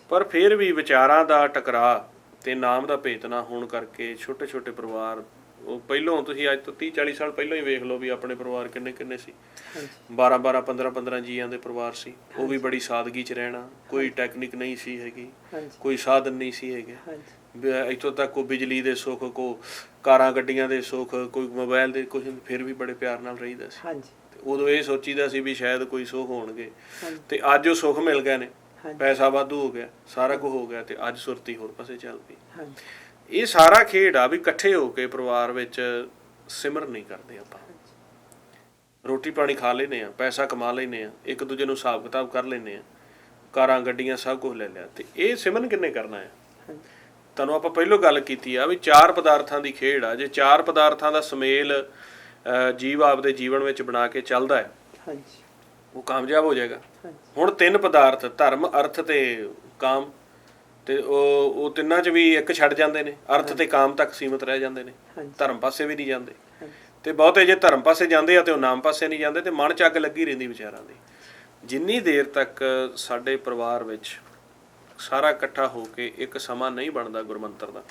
ਪਰ ਫਿਰ ਵੀ ਵਿਚਾਰਾਂ ਦਾ ਟਕਰਾਅ ਤੇ ਨਾਮ ਦਾ ਭੇਤ ਨਾ ਹੋਣ ਕਰਕੇ ਛੋਟੇ ਛੋਟੇ ਪਰਿਵਾਰ, ਉਹ ਪਹਿਲੋਂ ਤੁਸੀਂ ਅੱਜ ਤੋਂ 30-40 ਸਾਲ ਪਹਿਲਾਂ ਹੀ ਵੇਖ ਲਓ ਵੀ ਆਪਣੇ ਪਰਿਵਾਰ ਕਿੰਨੇ ਕਿੰਨੇ ਸੀ, 12-12 15-15 ਜੀਆਂ ਦੇ ਪਰਿਵਾਰ ਸੀ। ਉਹ ਵੀ ਬੜੀ ਸਾਦਗੀ 'ਚ ਰਹਿਣਾ, ਕੋਈ ਟੈਕਨੀਕ ਨਹੀਂ ਸੀ ਹੈਗੀ, ਕੋਈ ਸਾਧਨ ਨਹੀਂ ਸੀ ਹੈਗੇ। ਇੱਥੋਂ ਤੱਕ ਕੋਈ ਬਿਜਲੀ ਦੇ ਸੁੱਖ, ਕੋਈ ਕਾਰਾਂ ਗੱਡੀਆਂ ਦੇ ਸੁੱਖ, ਕੋਈ ਮੋਬਾਈਲ ਦੇ ਕੁਝ, ਫਿਰ ਵੀ ਬੜੇ ਪਿਆਰ ਨਾਲ ਰਹੀਦਾ ਸੀ। ਉਦੋਂ ਇਹ ਸੋਚੀਦਾ ਸੀ ਵੀ ਸ਼ਾਇਦ ਕੋਈ ਸੁੱਖ ਹੋਣਗੇ, ਤੇ ਅੱਜ ਉਹ ਸੁੱਖ ਮਿਲ ਗਏ ਨੇ, ਪੈਸਾ ਵਾਧੂ ਹੋ ਗਿਆ, ਸਾਰਾ ਕੁਝ ਹੋ ਗਿਆ, ਤੇ ਅੱਜ ਸੁਰਤੀ ਹੋਰ ਪਾਸੇ ਚੱਲ ਪਈ। ਇਹ ਸਾਰਾ ਖੇਡ ਆ ਵੀ ਇਕੱਠੇ ਹੋ ਕੇ ਪਰਿਵਾਰ ਵਿੱਚ ਸਿਮਰਨ ਨਹੀਂ ਕਰਦੇ। ਆਪਾਂ ਰੋਟੀ ਪਾਣੀ ਖਾ ਲੈਂਦੇ ਹਾਂ, ਪੈਸਾ ਕਮਾ ਲੈਂਦੇ ਹਾਂ, ਇੱਕ ਦੂਜੇ ਨੂੰ ਹਿਸਾਬ ਕਿਤਾਬ ਕਰ ਲੈਂਦੇ ਹਾਂ, ਕਾਰਾਂ ਗੱਡੀਆਂ ਸਭ ਕੁਝ ਲੈ ਲਿਆ, ਤੇ ਇਹ ਸਿਮਰਨ ਕਿੰਨੇ ਕਰਨਾ ਹੈ? ਤੁਹਾਨੂੰ ਆਪਾਂ ਪਹਿਲੋਂ ਗੱਲ ਕੀਤੀ ਆ ਵੀ 4 ਪਦਾਰਥਾਂ ਦੀ ਖੇਡ ਆ। ਜੇ 4 ਪਦਾਰਥਾਂ ਦਾ ਸੁਮੇਲ ਜੀਵ ਆਪਦੇ ਜੀਵਨ ਵਿੱਚ ਬਣਾ ਕੇ ਚੱਲਦਾ ਹੈ, ਉਹ ਕਾਮਯਾਬ ਹੋ ਜਾਏਗਾ। ਹੁਣ 3 ਪਦਾਰਥ, ਧਰਮ, ਅਰਥ ਤੇ ਕਾਮ, ਤੇ ਉਹ ਤਿੰਨਾਂ 'ਚ ਵੀ ਇੱਕ ਛੱਡ ਜਾਂਦੇ ਨੇ, ਅਰਥ ਤੇ ਕਾਮ ਤੱਕ ਸੀਮਤ ਰਹਿ ਜਾਂਦੇ ਨੇ, ਧਰਮ ਪਾਸੇ ਵੀ ਨਹੀਂ ਜਾਂਦੇ। ਤੇ ਬਹੁਤੇ ਜੇ ਧਰਮ ਪਾਸੇ ਜਾਂਦੇ ਆ ਤੇ ਉਹ ਨਾਮ ਪਾਸੇ ਨਹੀਂ ਜਾਂਦੇ, ਤੇ ਮਨ 'ਚ ਅੱਗ ਲੱਗੀ ਰਹਿੰਦੀ ਵਿਚਾਰਾਂ ਦੀ। ਜਿੰਨੀ ਦੇਰ ਤੱਕ ਸਾਡੇ ਪਰਿਵਾਰ ਵਿੱਚ ਸਾਰਾ ਇਕੱਠਾ ਹੋ ਕੇ ਇੱਕ ਸਮਾਂ ਨਹੀਂ ਬਣਦਾ ਗੁਰਮੰਤਰ ਦਾ,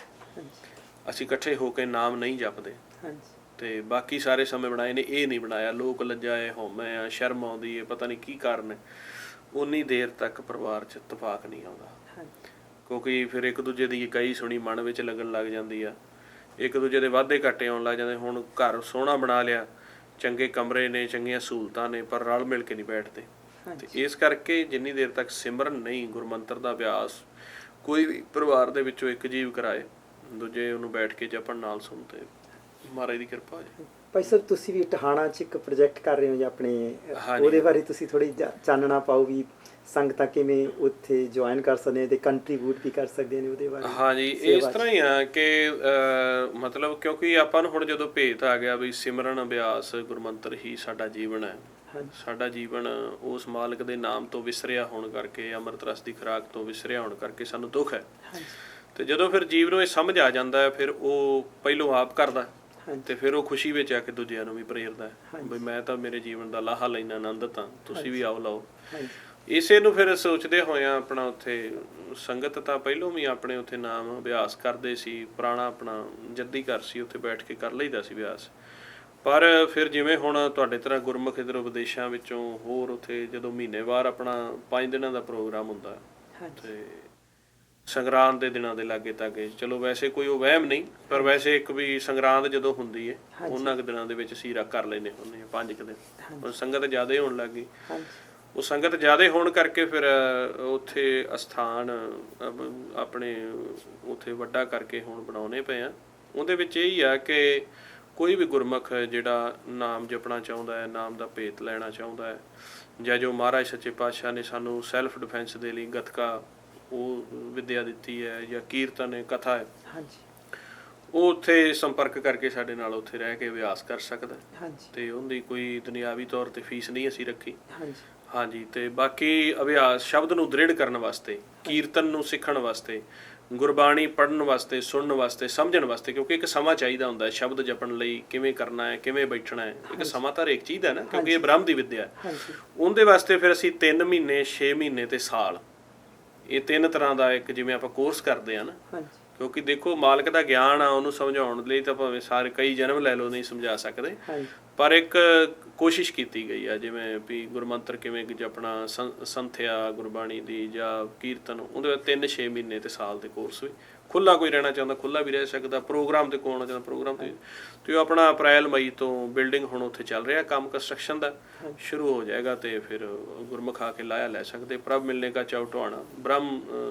ਅਸੀਂ ਇਕੱਠੇ ਹੋ ਕੇ ਨਾਮ ਨਹੀਂ ਜਪਦੇ, ਤੇ ਬਾਕੀ ਸਾਰੇ ਸਮੇਂ ਬਣਾਏ ਨੇ, ਇਹ ਨਹੀਂ ਬਣਾਇਆ, ਲੋਕ ਲੱਜਾ ਹੈ, ਹਉਮੈ ਆ, ਸ਼ਰਮ ਆਉਂਦੀ ਹੈ, ਪਤਾ ਨਹੀਂ ਕੀ ਕਾਰਨ ਹੈ, ਉਨੀ ਦੇਰ ਤੱਕ ਪਰਿਵਾਰ 'ਚ ਇਤਫਾਕ ਨਹੀਂ ਆਉਂਦਾ। ਕਿਉਂਕਿ ਫਿਰ ਇੱਕ ਦੂਜੇ ਦੀ ਕਈ ਸੁਣੀ ਮਨ ਵਿੱਚ ਲੱਗਣ ਲੱਗ ਜਾਂਦੀ ਆ, ਇੱਕ ਦੂਜੇ ਦੇ ਵਾਧੇ ਘਾਟੇ ਆਉਣ ਲੱਗ ਜਾਂਦੇ। ਹੁਣ ਘਰ ਸੋਹਣਾ ਬਣਾ ਲਿਆ, ਚੰਗੇ ਕਮਰੇ ਨੇ, ਚੰਗੀਆਂ ਸਹੂਲਤਾਂ ਨੇ, ਪਰ ਰਲ ਮਿਲ ਕੇ ਨਹੀਂ ਬੈਠਦੇ। ਤੇ ਇਸ ਕਰਕੇ ਜਿੰਨੀ ਦੇਰ ਤੱਕ ਸਿਮਰਨ ਨਹੀਂ, ਗੁਰਮੰਤਰ ਦਾ ਅਭਿਆਸ ਕੋਈ ਵੀ ਪਰਿਵਾਰ ਦੇ ਵਿੱਚੋਂ ਇੱਕ ਜੀਵ ਕਰਾਏ, ਦੂਜੇ ਉਹਨੂੰ ਬੈਠ ਕੇ ਜਪਣ ਨਾਲ ਸੁਣਦੇ, ਮਹਾਰਾਜ ਦੀ ਕਿਰਪਾ ਜੀ। ਭਾਈ ਸਾਹਿਬ, ਤੁਸੀਂ ਵੀ ਟਹਾਣਾ 'ਚ ਇੱਕ ਪ੍ਰੋਜੈਕਟ ਕਰ ਰਹੇ ਹੋ ਜਾਂ ਆਪਣੇ, ਉਹਦੇ ਬਾਰੇ ਤੁਸੀਂ ਥੋੜੀ ਚਾਨਣਾ ਪਾਓ ਵੀ ਸੰਗਤਾਂ ਕਿਵੇਂ ਉੱਥੇ ਜੁਆਇਨ ਕਰ ਸਕਦੇ ਨੇ ਤੇ ਕੰਟਰੀਬਿਊਟ ਵੀ ਕਰ ਸਕਦੇ ਨੇ ਉਹਦੇ ਬਾਰੇ। ਹਾਂਜੀ, ਇਸ ਤਰ੍ਹਾਂ ਹੀ ਆ ਕਿ ਮਤਲਬ ਕਿਉਂਕਿ ਆਪਾਂ ਨੂੰ ਹੁਣ ਜਦੋਂ ਭੇਤ ਆ ਗਿਆ ਵੀ ਸਿਮਰਨ ਅਭਿਆਸ ਗੁਰਮੰਤਰ ਹੀ ਸਾਡਾ ਜੀਵਨ ਹੈ, ਸਾਡਾ ਜੀਵਨ ਉਸ ਮਾਲਕ ਦੇ ਨਾਮ ਤੋਂ ਵਿਸਰਿਆ ਹੋਣ ਕਰਕੇ, ਅੰਮ੍ਰਿਤ ਰਸ ਦੀ ਖੁਰਾਕ ਤੋਂ ਵਿਸਰਿਆ ਹੋਣ ਕਰਕੇ ਸਾਨੂੰ ਦੁੱਖ ਹੈ। ਤੇ ਜਦੋਂ ਫਿਰ ਜੀਵ ਨੂੰ ਇਹ ਸਮਝ ਆ ਜਾਂਦਾ ਹੈ, ਫਿਰ ਉਹ ਪਹਿਲੋਂ ਆਪ ਕਰਦਾ, ਤੇ ਫਿਰ ਉਹ ਖੁਸ਼ੀ ਵਿੱਚ ਆ ਕੇ ਦੂਜਿਆਂ ਨੂੰ ਵੀ ਪ੍ਰੇਰਦਾ ਵੀ ਮੈਂ ਤਾਂ ਮੇਰੇ ਜੀਵਨ ਦਾ ਲਾਹਾ ਲੈਣਾ, ਆਨੰਦਤ ਹਾਂ, ਤੁਸੀਂ ਵੀ ਆਓ ਲਓ। ਇਸੇ ਨੂੰ ਫਿਰ ਸੋਚਦੇ ਹੋਇਆ ਆਪਣਾ ਉੱਥੇ ਸੰਗਤ ਤਾਂ ਪਹਿਲੋਂ ਵੀ ਆਪਣੇ ਉੱਥੇ ਨਾਮ ਅਭਿਆਸ ਕਰਦੇ ਸੀ, ਪੁਰਾਣਾ ਆਪਣਾ ਜੱਦੀ ਘਰ ਸੀ, ਉੱਥੇ ਬੈਠ ਕੇ ਕਰ ਲਈਦਾ ਸੀ ਅਭਿਆਸ। ਪਰ ਫਿਰ ਜਿਵੇਂ ਹੁਣ ਤੁਹਾਡੇ ਤਰ੍ਹਾਂ ਗੁਰਮੁਖ ਇੱਧਰੋਂ ਵਿਦੇਸ਼ਾਂ ਵਿੱਚੋਂ ਹੋਰ ਉੱਥੇ ਜਦੋਂ ਮਹੀਨੇਵਾਰ ਆਪਣਾ 5 ਦਿਨਾਂ ਦਾ ਪ੍ਰੋਗਰਾਮ ਹੁੰਦਾ, ਤੇ ਸੰਗਰਾਂਦ ਦੇ ਦਿਨਾਂ ਦੇ ਲਾਗੇ ਤਾਗੇ, ਚਲੋ ਵੈਸੇ ਕੋਈ ਉਹ ਵਹਿਮ ਨਹੀਂ, ਪਰ ਵੈਸੇ ਇੱਕ ਵੀ ਸੰਗਰਾਂਦ ਜਦੋਂ ਹੁੰਦੀ ਹੈ ਉਹਨਾਂ ਕੁ ਦਿਨਾਂ ਦੇ ਵਿੱਚ ਸੀਰਾ ਕਰ ਲੈਂਦੇ ਹੁੰਦੇ ਆ 5 ਦਿਨ। ਹੁਣ ਸੰਗਤ ਜ਼ਿਆਦਾ ਹੋਣ ਲੱਗ ਗਈ, ਉਹ ਸੰਗਤ ਜ਼ਿਆਦਾ ਹੋਣ ਕਰਕੇ ਫਿਰ ਉੱਥੇ ਅਸਥਾਨ ਆਪਣੇ ਉੱਥੇ ਵੱਡਾ ਕਰਕੇ ਹੁਣ ਬਣਾਉਣੇ ਪਏ ਆ। ਉਹਦੇ ਵਿੱਚ ਇਹੀ ਆ ਕਿ ਕੋਈ ਵੀ ਗੁਰਮੁਖ ਜਿਹੜਾ ਨਾਮ ਜਪਣਾ ਚਾਹੁੰਦਾ ਹੈ, ਨਾਮ ਦਾ ਭੇਤ ਲੈਣਾ ਚਾਹੁੰਦਾ ਹੈ, ਜਾਂ ਜੋ ਮਹਾਰਾਜ ਸੱਚੇ ਪਾਤਸ਼ਾਹ ਨੇ ਸਾਨੂੰ ਸੈਲਫ ਡਿਫੈਂਸ ਦੇ ਲਈ ਗੱਤਕਾ ਉਹ ਵਿਦਿਆ ਦਿੱਤੀ ਹੈ, ਜਾਂ ਕੀਰਤਨ ਹੈ, ਕਥਾ ਹੈ, ਉਹ ਉੱਥੇ ਸੰਪਰਕ ਕਰਕੇ ਸਾਡੇ ਨਾਲ ਉੱਥੇ ਰਹਿ ਕੇ ਅਭਿਆਸ ਕਰ ਸਕਦਾ। ਤੇ ਉਹਦੀ ਕੋਈ ਦੁਨਿਆਵੀ ਤੌਰ ਤੇ ਫੀਸ ਨਹੀਂ ਅਸੀਂ ਰੱਖੀ। ਹਾਂਜੀ, ਤੇ ਬਾਕੀ ਅਭਿਆਸ ਸ਼ਬਦ ਨੂੰ ਦ੍ਰਿੜ ਕਰਨ ਵਾਸਤੇ, ਕੀਰਤਨ ਨੂੰ ਸਿੱਖਣ ਵਾਸਤੇ, ਗੁਰਬਾਣੀ ਪੜ੍ਹਨ ਵਾਸਤੇ, ਸੁਣਨ ਵਾਸਤੇ, ਸਮਝਣ ਵਾਸਤੇ, ਕਿਉਂਕਿ ਇੱਕ ਸਮਾਂ ਚਾਹੀਦਾ ਹੁੰਦਾ ਹੈ ਸ਼ਬਦ ਜਪਣ ਲਈ, ਕਿਵੇਂ ਕਰਨਾ ਹੈ, ਕਿਵੇਂ ਬੈਠਣਾ ਹੈ, ਇੱਕ ਸਮਾਂ ਤਾਂ ਹਰੇਕ ਚੀਜ਼ ਦਾ ਨਾ, ਕਿਉਂਕਿ ਇਹ ਬ੍ਰਹਮ ਦੀ ਵਿੱਦਿਆ ਹੈ। ਉਹਦੇ ਵਾਸਤੇ ਫਿਰ ਅਸੀਂ 3 ਮਹੀਨੇ, 6 ਮਹੀਨੇ ਤੇ ਸਾਲ, ਇਹ 3 ਤਰ੍ਹਾਂ ਦਾ ਇੱਕ ਜਿਵੇਂ ਆਪਾਂ ਕੋਰਸ ਕਰਦੇ ਆ ਨਾ, ਕਿਉਂਕਿ ਦੇਖੋ ਮਾਲਕ ਦਾ ਗਿਆਨ ਆ, ਉਹਨੂੰ ਸਮਝਾਉਣ ਲਈ ਤਾਂ ਭਾਵੇਂ ਸਾਰੇ ਕਈ ਜਨਮ ਲੈ ਲਓ ਨਹੀਂ ਸਮਝਾ ਸਕਦੇ, ਪਰ ਇੱਕ ਕੋਸ਼ਿਸ਼ ਕੀਤੀ ਗਈ ਆ ਜਿਵੇਂ ਵੀ ਗੁਰਮੰਤਰ ਕਿਵੇਂ ਜਪਣਾ, ਸੰਥਿਆ ਗੁਰਬਾਣੀ ਦੀ ਜਾਂ ਕੀਰਤਨ, ਉਹਦੇ ਵਿੱਚ 3, 6 ਮਹੀਨੇ ਤੇ ਸਾਲ ਦੇ ਕੋਰਸ ਵੀ। ਖੁੱਲਾ ਕੋਈ ਰਹਿਣਾ ਚਾਹੁੰਦਾ ਖੁੱਲਾ ਵੀ ਰਹਿ ਸਕਦਾ, ਪ੍ਰੋਗਰਾਮ ਤੇ ਕੋਈ ਆਉਣਾ ਚਾਹੁੰਦਾ ਪ੍ਰੋਗਰਾਮ ਤੇ ਉਹ ਆਪਣਾ ਅਪ੍ਰੈਲ ਮਈ ਤੋਂ ਬਿਲਡਿੰਗ ਹੁਣ ਉੱਥੇ ਚੱਲ ਰਿਹਾ ਕੰਮ ਕੰਸਟਰਕਸ਼ਨ ਦਾ, ਸ਼ੁਰੂ ਹੋ ਜਾਏਗਾ ਤੇ ਫਿਰ ਗੁਰਮੁਖ ਆ ਕੇ ਲਾਇਆ ਲੈ ਸਕਦੇ। ਪ੍ਰਭ ਮਿਲਨੇ ਕਾ ਚਾਉ ਟੋਹਾਣਾ ਬ੍ਰਹਮ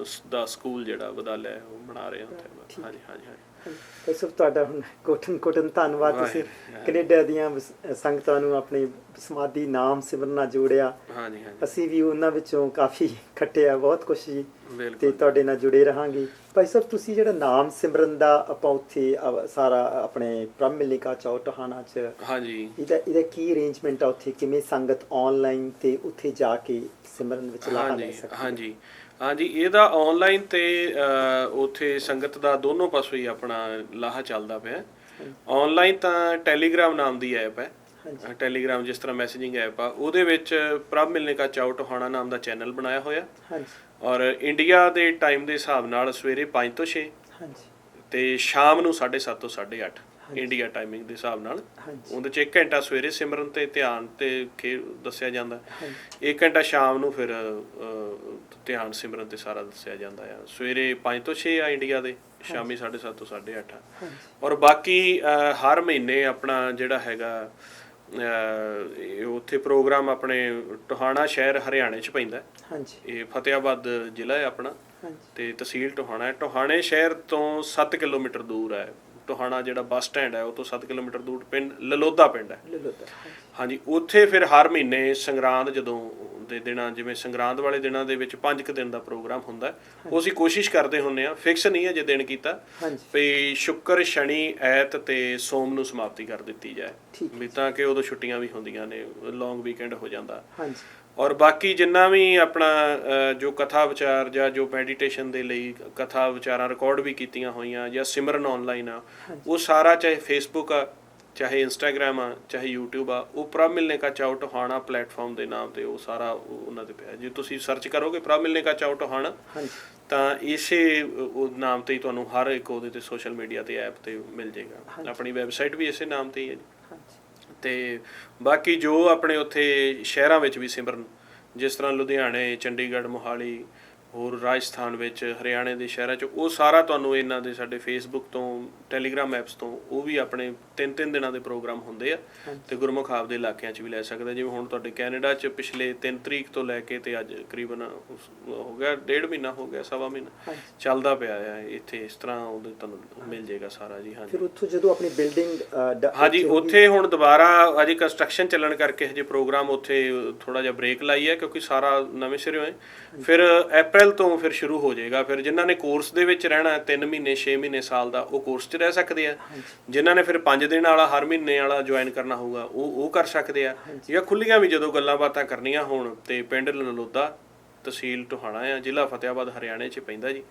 ਦਾ ਸਕੂਲ ਜਿਹੜਾ ਵਿਦਿਆਲਿਆ ਉਹ ਬਣਾ ਰਹੇ ਉੱਥੇ। ਹਾਂਜੀ ਹਾਂਜੀ ਹਾਂਜੀ ਸਭ ਤੁਹਾਡਾ ਹੁਣ ਕੋਟਨ ਧੰਨਵਾਦ, ਤੁਸੀਂ ਕੈਨੇਡਾ ਦੀਆਂ ਸੰਗਤਾਂ ਨੂੰ ਆਪਣੇ ਸਮਾਧੀ ਨਾਮ ਸਿਮਰਨ ਨਾਲ ਜੋੜਿਆ। ਹਾਂਜੀ ਹਾਂਜੀ ਅਸੀਂ ਵੀ ਉਹਨਾਂ ਵਿੱਚੋਂ ਕਾਫੀ ਖੱਟਿਆ ਬਹੁਤ ਕੁਛ ਜੀ, ਬਿਲਕੁਲ ਤੇ ਤੁਹਾਡੇ ਨਾਲ ਜੁੜੇ ਰਹਾਂਗੇ। ਭਾਈ ਸਾਹਿਬ ਤੁਸੀਂ ਜਿਹੜਾ ਨਾਮ ਸਿਮਰਨ ਦਾ ਆਪਾਂ ਉੱਥੇ ਸਾਰਾ ਆਪਣੇ ਬ੍ਰਹਮ ਮਿਲਨੇ ਕਾ ਚਾਉ ਟੋਹਾਣਾ 'ਚ, ਹਾਂਜੀ ਇਹਦਾ ਕੀ ਅਰੇਂਜਮੈਂਟ ਆ ਉੱਥੇ, ਕਿਵੇਂ ਸੰਗਤ ਆਨਲਾਈਨ ਤੇ ਉੱਥੇ ਜਾ ਕੇ ਸਿਮਰਨ ਵਿੱਚ ਲਾਹਾ ਲੈ ਸਕਦੀ? ਹਾਂਜੀ ਹਾਂਜੀ ਇਹਦਾ ਆਨਲਾਈਨ ਤੇ ਉੱਥੇ ਸੰਗਤ ਦਾ ਦੋਨੋਂ ਪਾਸੋਂ ਹੀ ਆਪਣਾ ਲਾਹਾ ਚੱਲਦਾ ਪਿਆ। ਆਨਲਾਈਨ ਤਾਂ ਟੈਲੀਗ੍ਰਾਮ ਨਾਮ ਦੀ ਐਪ ਹੈ, ਟੈਲੀਗ੍ਰਾਮ ਜਿਸ ਤਰ੍ਹਾਂ ਮੈਸੇਜਿੰਗ ਐਪ ਆ, ਉਹਦੇ ਵਿੱਚ ਪ੍ਰਭ ਮਿਲਨੇ ਕਾ ਚਾਉ ਟੋਹਾਣਾ ਨਾਮ ਦਾ ਚੈਨਲ ਬਣਾਇਆ ਹੋਇਆ, ਔਰ ਇੰਡੀਆ ਦੇ ਟਾਈਮ ਦੇ ਹਿਸਾਬ ਨਾਲ ਸਵੇਰੇ 5 ਤੋਂ 6 ਤੇ ਸ਼ਾਮ ਨੂੰ 7:30 ਤੋਂ 8:30 ਇੰਡੀਆ ਟਾਈਮਿੰਗ ਦੇ ਹਿਸਾਬ ਨਾਲ। ਉਹਦੇ 'ਚ 1 ਘੰਟਾ ਸਵੇਰੇ ਸਿਮਰਨ ਤੇ ਧਿਆਨ ਤੇ ਦੱਸਿਆ ਜਾਂਦਾ, 1 ਘੰਟਾ ਸ਼ਾਮ ਨੂੰ ਫਿਰ ਧਿਆਨ ਸਿਮਰਨ ਤੇ ਸਾਰਾ ਦੱਸਿਆ ਜਾਂਦਾ ਆ। ਸਵੇਰੇ 5 ਤੋਂ 6 ਆ ਇੰਡੀਆ ਦੇ, ਸ਼ਾਮੀ 7:30 ਤੋਂ 8:30 ਆ। ਔਰ ਬਾਕੀ ਹਰ ਮਹੀਨੇ ਆਪਣਾ ਜਿਹੜਾ ਹੈਗਾ ਉੱਥੇ ਪ੍ਰੋਗਰਾਮ ਆਪਣੇ ਟੋਹਾਣਾ ਸ਼ਹਿਰ ਹਰਿਆਣੇ 'ਚ ਪੈਂਦਾ, ਇਹ ਫਤਿਆਬਾਦ ਜ਼ਿਲ੍ਹਾ ਹੈ ਆਪਣਾ ਤੇ ਤਹਿਸੀਲ ਟੋਹਾਣਾ ਹੈ। ਟੋਹਾਣੇ ਸ਼ਹਿਰ ਤੋਂ 7 ਕਿਲੋਮੀਟਰ ਦੂਰ ਹੈ ਟੋਹਾਣਾ, ਜਿਹੜਾ ਬੱਸ ਸਟੈਂਡ ਹੈ ਉਹ ਤੋਂ 7 ਕਿਲੋਮੀਟਰ ਦੂਰ ਪਿੰਡ ਲਲੋਦਾ ਪਿੰਡ ਹੈ। ਹਾਂਜੀ ਉੱਥੇ ਫਿਰ ਹਰ ਮਹੀਨੇ ਸੰਗਰਾਂਦ ਜਦੋਂ ਦੇ ਦਿਨਾਂ, ਜਿਵੇਂ ਸੰਗਰਾਂਦ ਵਾਲੇ ਦਿਨਾਂ ਦੇ ਵਿੱਚ 5 ਦਿਨ ਦਾ ਪ੍ਰੋਗਰਾਮ ਹੁੰਦਾ, ਉਹ ਅਸੀਂ ਕੋਸ਼ਿਸ਼ ਕਰਦੇ ਹੁੰਦੇ ਹਾਂ, ਫਿਕਸ ਨਹੀਂ ਹੈ ਜੇ ਦਿਨ ਕੀਤਾ ਵੀ ਸ਼ੁੱਕਰ, ਸ਼ਨੀ, ਐਤ ਤੇ ਸੋਮ ਨੂੰ ਸਮਾਪਤੀ ਕਰ ਦਿੱਤੀ ਜਾਏ, ਵੀ ਤਾਂ ਕਿ ਉਦੋਂ ਛੁੱਟੀਆਂ ਵੀ ਹੁੰਦੀਆਂ ਨੇ, ਲੌਂਗ ਵੀਕਐਂਡ ਹੋ ਜਾਂਦਾ। ਔਰ ਬਾਕੀ ਜਿੰਨਾ ਵੀ ਆਪਣਾ ਜੋ ਕਥਾ ਵਿਚਾਰ ਜਾਂ ਜੋ ਮੈਡੀਟੇਸ਼ਨ ਦੇ ਲਈ ਕਥਾ ਵਿਚਾਰਾਂ ਰਿਕਾਰਡ ਵੀ ਕੀਤੀਆਂ ਹੋਈਆਂ ਜਾਂ ਸਿਮਰਨ ਆਨਲਾਈਨ ਆ, ਉਹ ਸਾਰਾ ਚਾਹੇ ਫੇਸਬੁੱਕ ਆ, ਚਾਹੇ ਇੰਸਟਾਗ੍ਰਾਮ ਆ, ਚਾਹੇ ਯੂਟਿਊਬ ਆ, ਉਹ ਪ੍ਰਭ ਮਿਲਨੇ ਕਾ ਚਾਉ ਟੋਹਾਣਾ ਪਲੇਟਫਾਰਮ ਦੇ ਨਾਮ ਤੇ ਉਹ ਸਾਰਾ ਉਹਨਾਂ ਤੇ ਪਿਆ। ਜੇ ਤੁਸੀਂ ਸਰਚ ਕਰੋਗੇ ਪ੍ਰਭ ਮਿਲਨੇ ਕਾ ਚਾਉ ਟੋਹਾਣਾ ਤਾਂ ਇਸੇ ਨਾਮ ਤੇ ਹੀ ਤੁਹਾਨੂੰ ਹਰ ਇੱਕ ਉਹਦੇ ਤੇ ਸੋਸ਼ਲ ਮੀਡੀਆ ਤੇ ਐਪ ਤੇ ਮਿਲ ਜਾਏਗਾ। ਆਪਣੀ ਵੈਬਸਾਈਟ ਵੀ ਇਸੇ ਨਾਮ ਤੇ ਹੀ ਹੈ ਜੀ। ਤੇ ਬਾਕੀ ਜੋ ਆਪਣੇ ਉੱਥੇ ਸ਼ਹਿਰਾਂ ਵਿੱਚ ਵੀ ਸਿਮਰਨ, ਜਿਸ ਤਰ੍ਹਾਂ ਲੁਧਿਆਣੇ, ਚੰਡੀਗੜ੍ਹ, ਮੋਹਾਲੀ, ਹੋਰ ਰਾਜਸਥਾਨ ਵਿੱਚ, ਹਰਿਆਣੇ ਦੇ ਸ਼ਹਿਰਾਂ 'ਚ, ਉਹ ਸਾਰਾ ਤੁਹਾਨੂੰ ਇਹਨਾਂ ਦੇ ਸਾਡੇ ਫੇਸਬੁੱਕ ਤੋਂ, ਟੈਲੀਗ੍ਰਾਮ ਐਪਸ ਤੋਂ, ਉਹ ਵੀ ਆਪਣੇ 3-3 ਦਿਨਾਂ ਦੇ ਪ੍ਰੋਗਰਾਮ ਹੁੰਦੇ ਆ ਤੇ ਗੁਰਮੁਖ ਆਪ ਦੇ ਇਲਾਕਿਆਂ 'ਚ ਵੀ ਲੈ ਸਕਦੇ। ਜਿਵੇਂ ਹੁਣ ਤੁਹਾਡੇ ਕੈਨੇਡਾ 'ਚ ਪਿਛਲੇ 3 ਤਰੀਕ ਤੋਂ ਲੈ ਕੇ ਤੇ ਅੱਜ ਤਕਰੀਬਨ ਹੋ ਗਿਆ 1.5 ਮਹੀਨਾ ਹੋ ਗਿਆ, 1.25 ਮਹੀਨਾ ਚੱਲਦਾ ਪਿਆ ਆ ਇੱਥੇ। ਇਸ ਤਰ੍ਹਾਂ ਉਹਦੇ ਤੁਹਾਨੂੰ ਮਿਲ ਜਾਏਗਾ ਸਾਰਾ ਜੀ। ਹਾਂਜੀ ਫਿਰ ਉੱਥੋਂ ਜਦੋਂ ਆਪਣੀ ਬਿਲਡਿੰਗ ਹਾਂਜੀ ਉੱਥੇ ਹੁਣ ਦੁਬਾਰਾ ਅਜੇ ਕੰਸਟਰਕਸ਼ਨ ਚੱਲਣ ਕਰਕੇ ਹਜੇ ਪ੍ਰੋਗਰਾਮ ਉੱਥੇ ਥੋੜਾ ਜਿਹਾ ਬ੍ਰੇਕ ਲਾਈ ਹੈ, ਕਿਉਂਕਿ ਸਾਰਾ ਨਵੇਂ ਸਿਰੇ ਹੋਏ। ਫਿਰ ਅਪ੍ਰੈਲ ਤੋਂ ਫਿਰ ਸ਼ੁਰੂ ਹੋ ਜਾਏਗਾ। ਫਿਰ ਜਿਨ੍ਹਾਂ ਨੇ ਕੋਰਸ ਦੇ ਵਿੱਚ ਰਹਿਣਾ 3 ਮਹੀਨੇ, 6 ਮਹੀਨੇ, ਸਾਲ ਦਾ, ਉਹ ਕੋਰਸ 'ਚ ਰਹਿ ਸਕਦੇ ਆ। ਜਿਨ੍ਹਾਂ ਨੇ ਫਿਰ 5 ਦਿਨ ਵਾਲਾ, ਹਰ ਮਹੀਨੇ ਵਾਲਾ ਜੁਆਇਨ ਕਰਨਾ ਹੋਊਗਾ, ਉਹ ਕਰ ਸਕਦੇ ਆ। ਜਾਂ ਖੁੱਲੀਆਂ ਵੀ ਜਦੋਂ ਗੱਲਾਂ ਬਾਤਾਂ ਕਰਨੀਆਂ ਹੋਣ ਤੇ ਪਿੰਡ ਲਲੋਦਾ, ਤਹਿਸੀਲ ਟੋਹਾਣਾ ਆ, ਜ਼ਿਲ੍ਹਾ ਫਤਿਆਬਾਦ, ਹਰਿਆਣੇ 'ਚ ਪੈਂਦਾ ਜੀ।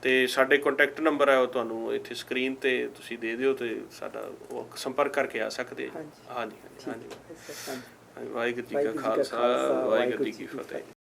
ਤੇ ਸਾਡੇ ਕੰਟੈਕਟ ਨੰਬਰ ਹੈ ਉਹ ਤੁਹਾਨੂੰ ਇੱਥੇ ਸਕਰੀਨ ਤੇ ਤੁਸੀਂ ਦੇ ਦਿਓ ਤੇ ਸਾਡਾ ਉਹ ਸੰਪਰਕ ਕਰਕੇ ਆ ਸਕਦੇ। ਹਾਂਜੀ ਹਾਂਜੀ ਹਾਂਜੀ। ਵਾਹਿਗੁਰੂ ਜੀ ਕਾ ਖਾਲਸਾ, ਵਾਹਿਗੁਰੂ ਜੀ ਕੀ ਫਤਿਹ।